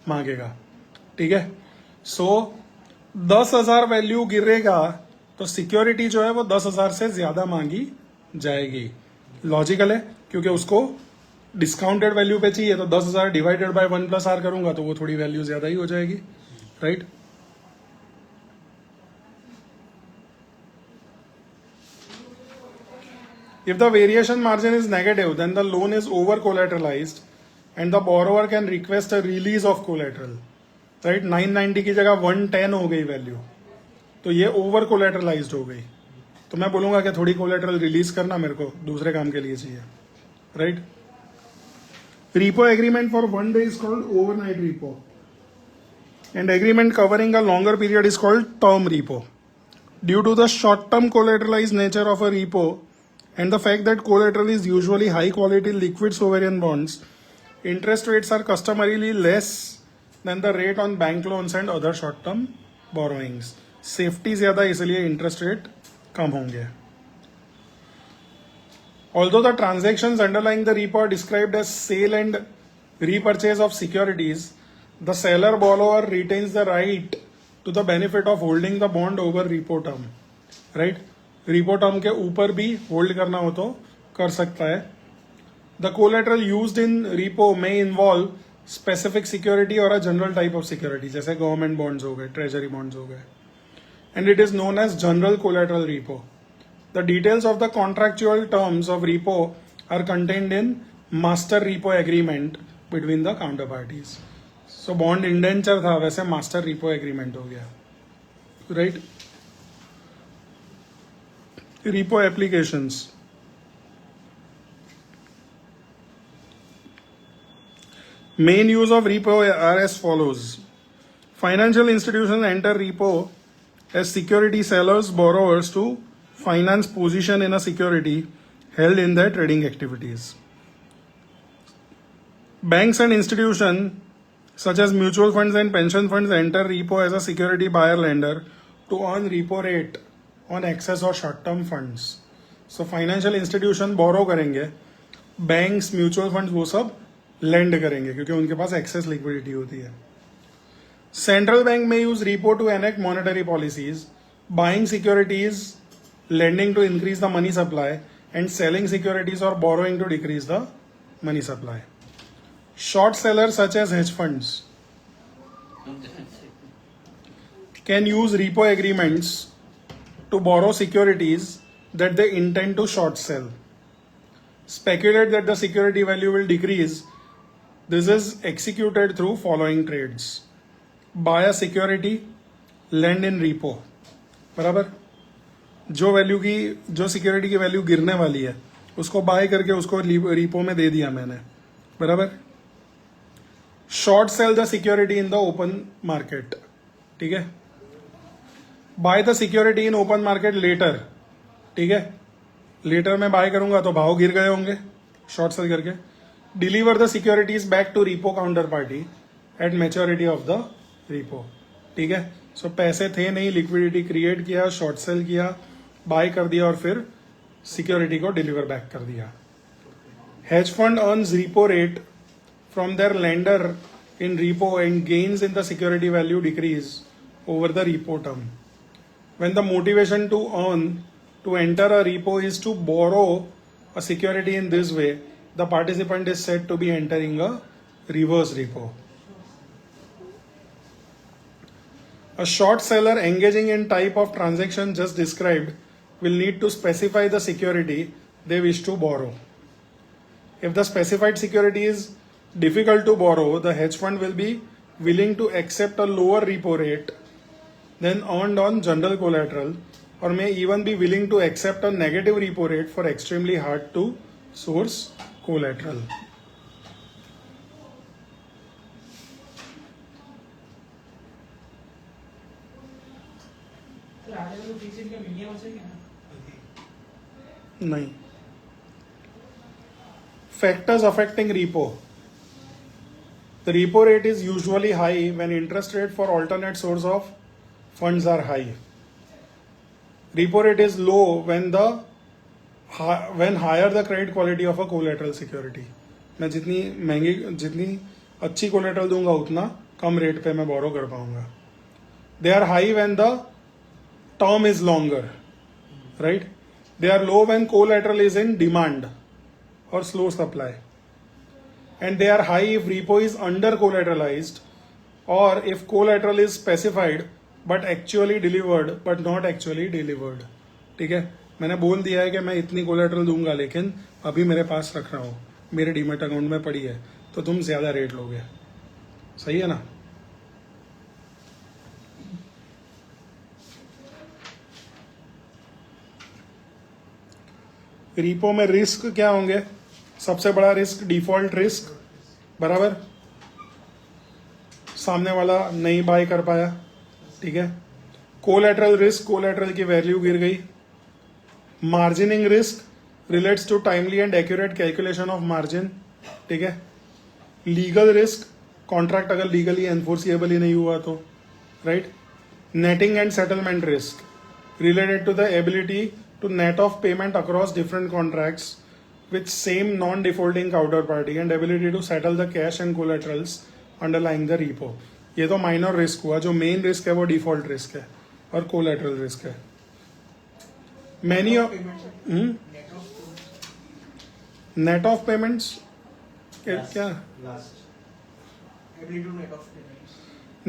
Speaker 1: मांगेगा. ठीक है? सो 10,000 वैल्यू गिरेगा तो सिक्योरिटी जो है वो 10,000 से ज्यादा मांगी जाएगी. लॉजिकल है, क्योंकि उसको डिस्काउंटेड वैल्यू पे चाहिए, तो 10,000 डिवाइडेड बाय 1 प्लस आर करूंगा तो वो थोड़ी वैल्यू ज्यादा ही हो जाएगी, right? If the variation margin is negative, then the loan is over collateralized and the borrower can request a release of collateral, right? 990 की जगह 110 हो गई वैल्यू, तो ये ओवर कोलेटरलाइज्ड हो गई. तो मैं बोलूंगा कि थोड़ी कोलेटरल रिलीज करना, मेरे को दूसरे काम के लिए चाहिए, right? Repo agreement for 1 day is called overnight repo. And agreement covering a longer period is called term repo. Due to the short-term collateralized nature of a repo and the fact that collateral is usually high-quality liquid sovereign bonds, interest rates are customarily less than the rate on bank loans and other short-term borrowings. Safety ज़्यादा इसलिए interest rate कम होंगे. Although the transactions underlying the repo are described as sale and repurchase of securities, the seller borrower retains the right to the benefit of holding the bond over repo term. Right? Repo term के ऊपर भी hold करना हो तो कर सकता है. The collateral used in repo may involve specific security or a general type of security, जैसे government bonds हो गए, treasury bonds हो गए. And it is known as general collateral repo. The details of the contractual terms of repo are contained in master repo agreement between the counterparties. So bond indenture था वैसे master repo agreement हो गया, right? Repo applications. Main use of repo are as follows. Financial institutions enter repo as security sellers, borrowers to finance position in a security held in their trading activities. Banks and institutions such as mutual funds and pension funds enter repo as a security buyer lender to earn repo rate on excess or short term funds. So financial institution borrow करेंगे, banks, mutual funds वो सब lend करेंगे क्योंकि उनके पास excess liquidity होती है. Central bank may use repo to enact monetary policies, buying securities, lending to increase the money supply, and selling securities or borrowing to decrease the money supply. Short sellers such as hedge funds can use repo agreements to borrow securities that they intend to short sell. Speculate that the security value will decrease. This is executed through following trades. Buy a security, lend in repo. बराबर? जो security की value गिरने वाली है उसको bye करके उसको repo में दे दिया मैंने, बराबर? Short sell the security in the open market. ठीक है? Buy the security in open market later. ठीक है? लेटर में बाय करूंगा तो भाव गिर गए होंगे शॉर्ट सेल करके. Deliver the securities back to repo counterparty at maturity of the repo. ठीक है? सो पैसे थे नहीं, लिक्विडिटी क्रिएट किया, शॉर्ट सेल किया, बाय कर दिया और फिर सिक्योरिटी को डिलीवर बैक कर दिया. Hedge fund earns repo rate from their lender in repo and gains in the security value decrease over the repo term. When the motivation to earn to enter a repo is to borrow a security in this way, the participant is said to be entering a reverse repo. A short seller engaging in type of transaction just described will need to specify the security they wish to borrow. If the specified security is difficult to borrow, the hedge fund will be willing to accept a lower repo rate than earned on general collateral, or may even be willing to accept a negative repo rate for extremely hard to source collateral. नहीं. Factors affecting repo. The repo rate is usually high when interest rate for alternate source of funds are high. Repo rate is low when higher the credit quality of a collateral security. मैं जितनी अच्छी collateral दूंगा उतना कम rate पे मैं borrow कर पाऊंगा. They are high when the term is longer, right? They are low when collateral is in demand or slow supply. And they are high if repo is under collateralized or if collateral is specified but actually delivered but not actually delivered. ठीक है? मैंने बोल दिया है कि मैं इतनी collateral दूंगा लेकिन अभी मेरे पास रख रहा हूँ, मेरे डीमेट अकाउंट में पड़ी है, तो तुम ज्यादा रेट लोगे. सही है ना? रिपो में रिस्क क्या होंगे? सबसे बड़ा रिस्क डिफॉल्ट रिस्क, बराबर, सामने वाला नहीं बाय कर पाया, ठीक है। कोलैटरल रिस्क, कोलैटरल की वैल्यू गिर गई। Margining risk relates to timely and accurate calculation of margin, ठीक है। लीगल रिस्क, कॉन्ट्रैक्ट अगर लीगली एनफोर्सिएबल ही नहीं हुआ तो, right. Netting and settlement risk related to the ability to net off payment across different contracts with same non-defaulting counterparty and ability to settle the cash and collaterals underlying the repo. ये तो minor risk हुआ, जो main risk है वो default risk है और collateral risk है। Many of net of payments क्या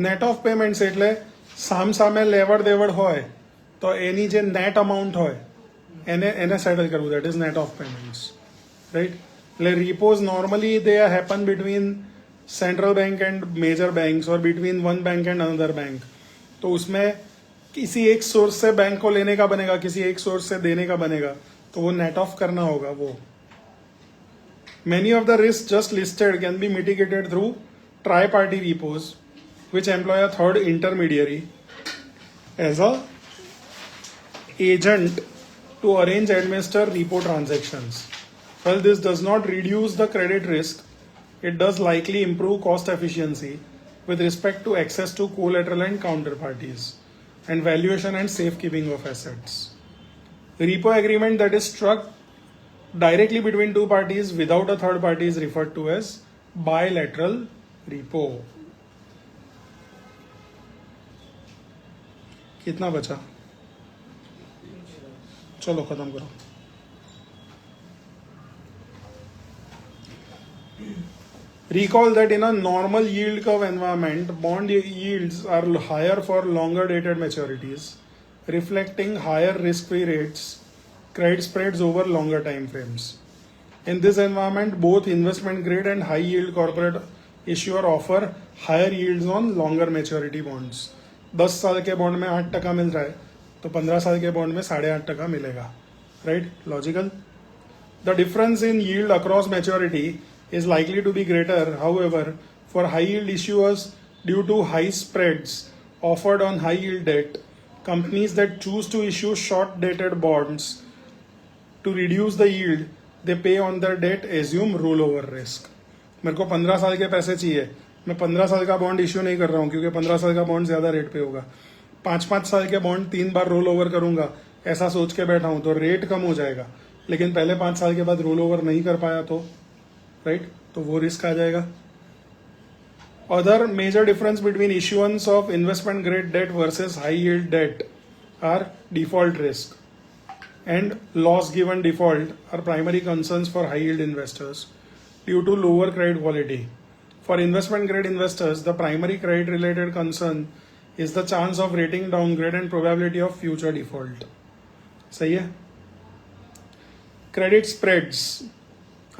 Speaker 1: नेट ऑफ पेमेंट्स એટલે સામ સામે લેવડ દેવડ હોય તો એની જે નેટ અમાઉન્ટ હોય એને સેટલ કરવું, that is net of payments, right. એટલે repos normally they happen between central bank and major banks और between one bank and another bank। तो उसमें किसी एक सोर्स से बैंक को लेने का बनेगा, किसी एक सोर्स से देने का बनेगा, तो वो नेट ऑफ करना होगा वो। Many of the risks just listed can be mitigated through tri-party repos which employ a third intermediary as a agent to arrange and administer repo transactions। While this does not reduce the credit risk, it does likely improve cost efficiency with respect to access to collateral and counterparties and valuation and safekeeping of assets. The repo agreement that is struck directly between two parties without a third party is referred to as bilateral repo. कितना बचा? चलो खत्म करो। Recall that in a normal yield curve environment, bond yields are higher for longer dated maturities, reflecting higher risk-free rates, credit spreads over longer time frames. In this environment, both investment grade and high yield corporate issuer offer higher yields on longer maturity bonds. 10 साल के bond में 8% मिल रहा है तो 15 साल के bond में 8.5% मिलेगा, right, logical. The difference in yield across maturity is likely to be greater, however, for high yield issuers due to high spreads offered on high yield debt. Companies that choose to issue short dated bonds to reduce the yield they pay on their debt assume rollover risk. मेरे को 15 साल के पैसे चाहिए, मैं 15 साल का bond issue नहीं कर रहा हूँ क्योंकि 15 साल का बॉन्ड ज्यादा रेट पे होगा। 5-5 साल के बॉन्ड 3 बार रोल ओवर करूंगा ऐसा सोच के बैठा हूं तो रेट कम हो जाएगा, लेकिन पहले 5 साल के बाद रोल ओवर नहीं कर पाया तो राइट, तो वो रिस्क आ जाएगा। Other major difference between issuance of investment grade debt versus high yield debt are default risk and loss given default are primary concerns for high yield investors due to lower credit quality. For investment grade investors the primary credit related concern is the chance of rating downgrade and probability of future default. सही है। Credit spreads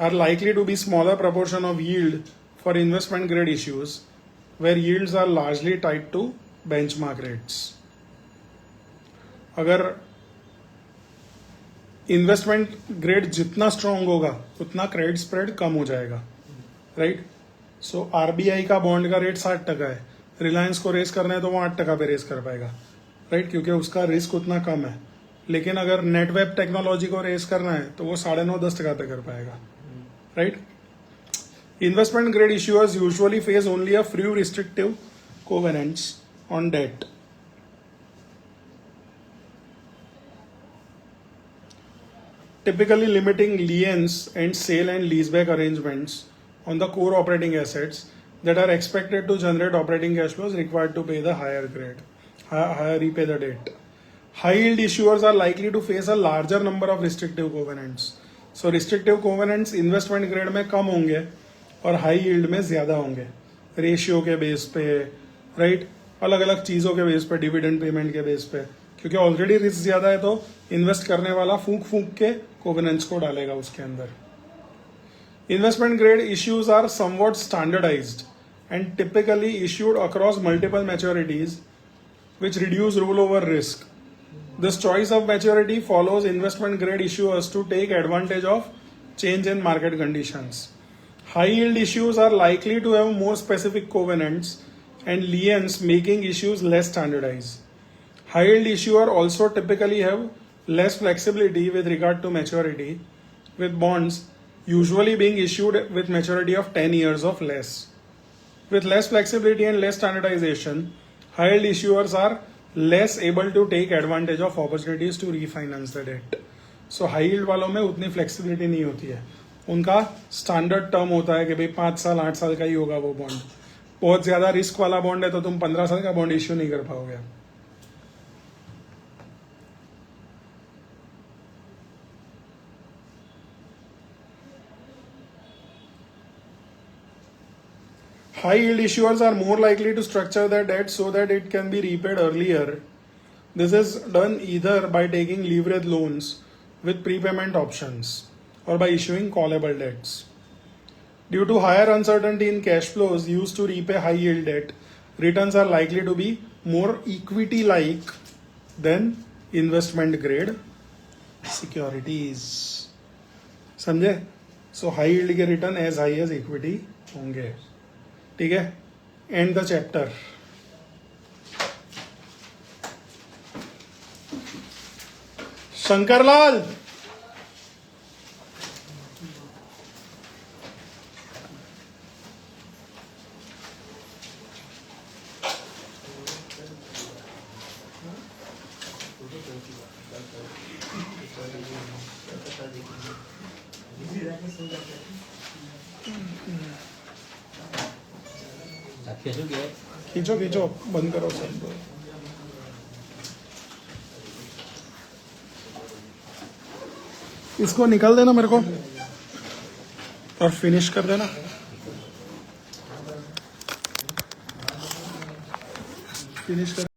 Speaker 1: are likely to be smaller proportion of yield for investment grade issues where yields are largely tied to benchmark rates. अगर investment grade जितना strong होगा उतना credit spread कम हो जाएगा, right. So RBI का bond का rate 60% है, रिलायंस को रेस करना है तो वो 8% पे रेस कर पाएगा, राइट, क्योंकि उसका रिस्क उतना कम है। लेकिन अगर नेटवेब टेक्नोलॉजी को रेस करना है तो वो 9.5-10% पे कर पाएगा, right? Investment grade issuers usually face only a few restrictive covenants on debt. Typically limiting liens and sale and leaseback arrangements on the core operating assets that are expected to generate operating cash flows required to pay the higher repay the debt. High yield issuers are likely to face a larger number of restrictive covenants. So restrictive covenants investment grade में कम होंगे और high yield में ज्यादा होंगे, ratio के base पे, right, अलग अलग चीजों के बेस पे, डिविडेंड पेमेंट के बेस पे, क्योंकि ऑलरेडी रिस्क ज्यादा है तो इन्वेस्ट करने वाला फूंक फूंक के कोवेनेंट्स को डालेगा उसके अंदर। Investment grade issues are somewhat standardised and typically issued across multiple maturities which reduce roll over risk. This choice of maturity follows investment grade issuers to take advantage of change in market conditions. High yield issues are likely to have more specific covenants and liens, making issues less standardized. High yield issuer also typically have less flexibility with regard to maturity, with bonds usually being issued with maturity of 10 years or less. With less flexibility and less standardization, high yield issuers are less able to take advantage of opportunities to refinance the debt. So high yield वालों में उतनी flexibility नहीं होती है. उनका standard term होता है कि भाई 5 साल 8 साल का ही होगा वो बॉन्ड. बहुत ज्यादा रिस्क वाला बॉन्ड है तो तुम 15 साल का बॉन्ड इश्यू नहीं कर पाओगे. High yield issuers are more likely to structure their debt so that it can be repaid earlier. This is done either by taking leverage loans with prepayment options or by issuing callable debts. Due to higher uncertainty in cash flows used to repay high yield debt, returns are likely to be more equity like than investment grade securities. समझे? So high yield के return as high as equity होंगे. ठीक है, and the chapter. Shankarlal, खींचो खींचो, बंद करो सब. इसको निकाल देना मेरे को और फिनिश कर देना. फिनिश कर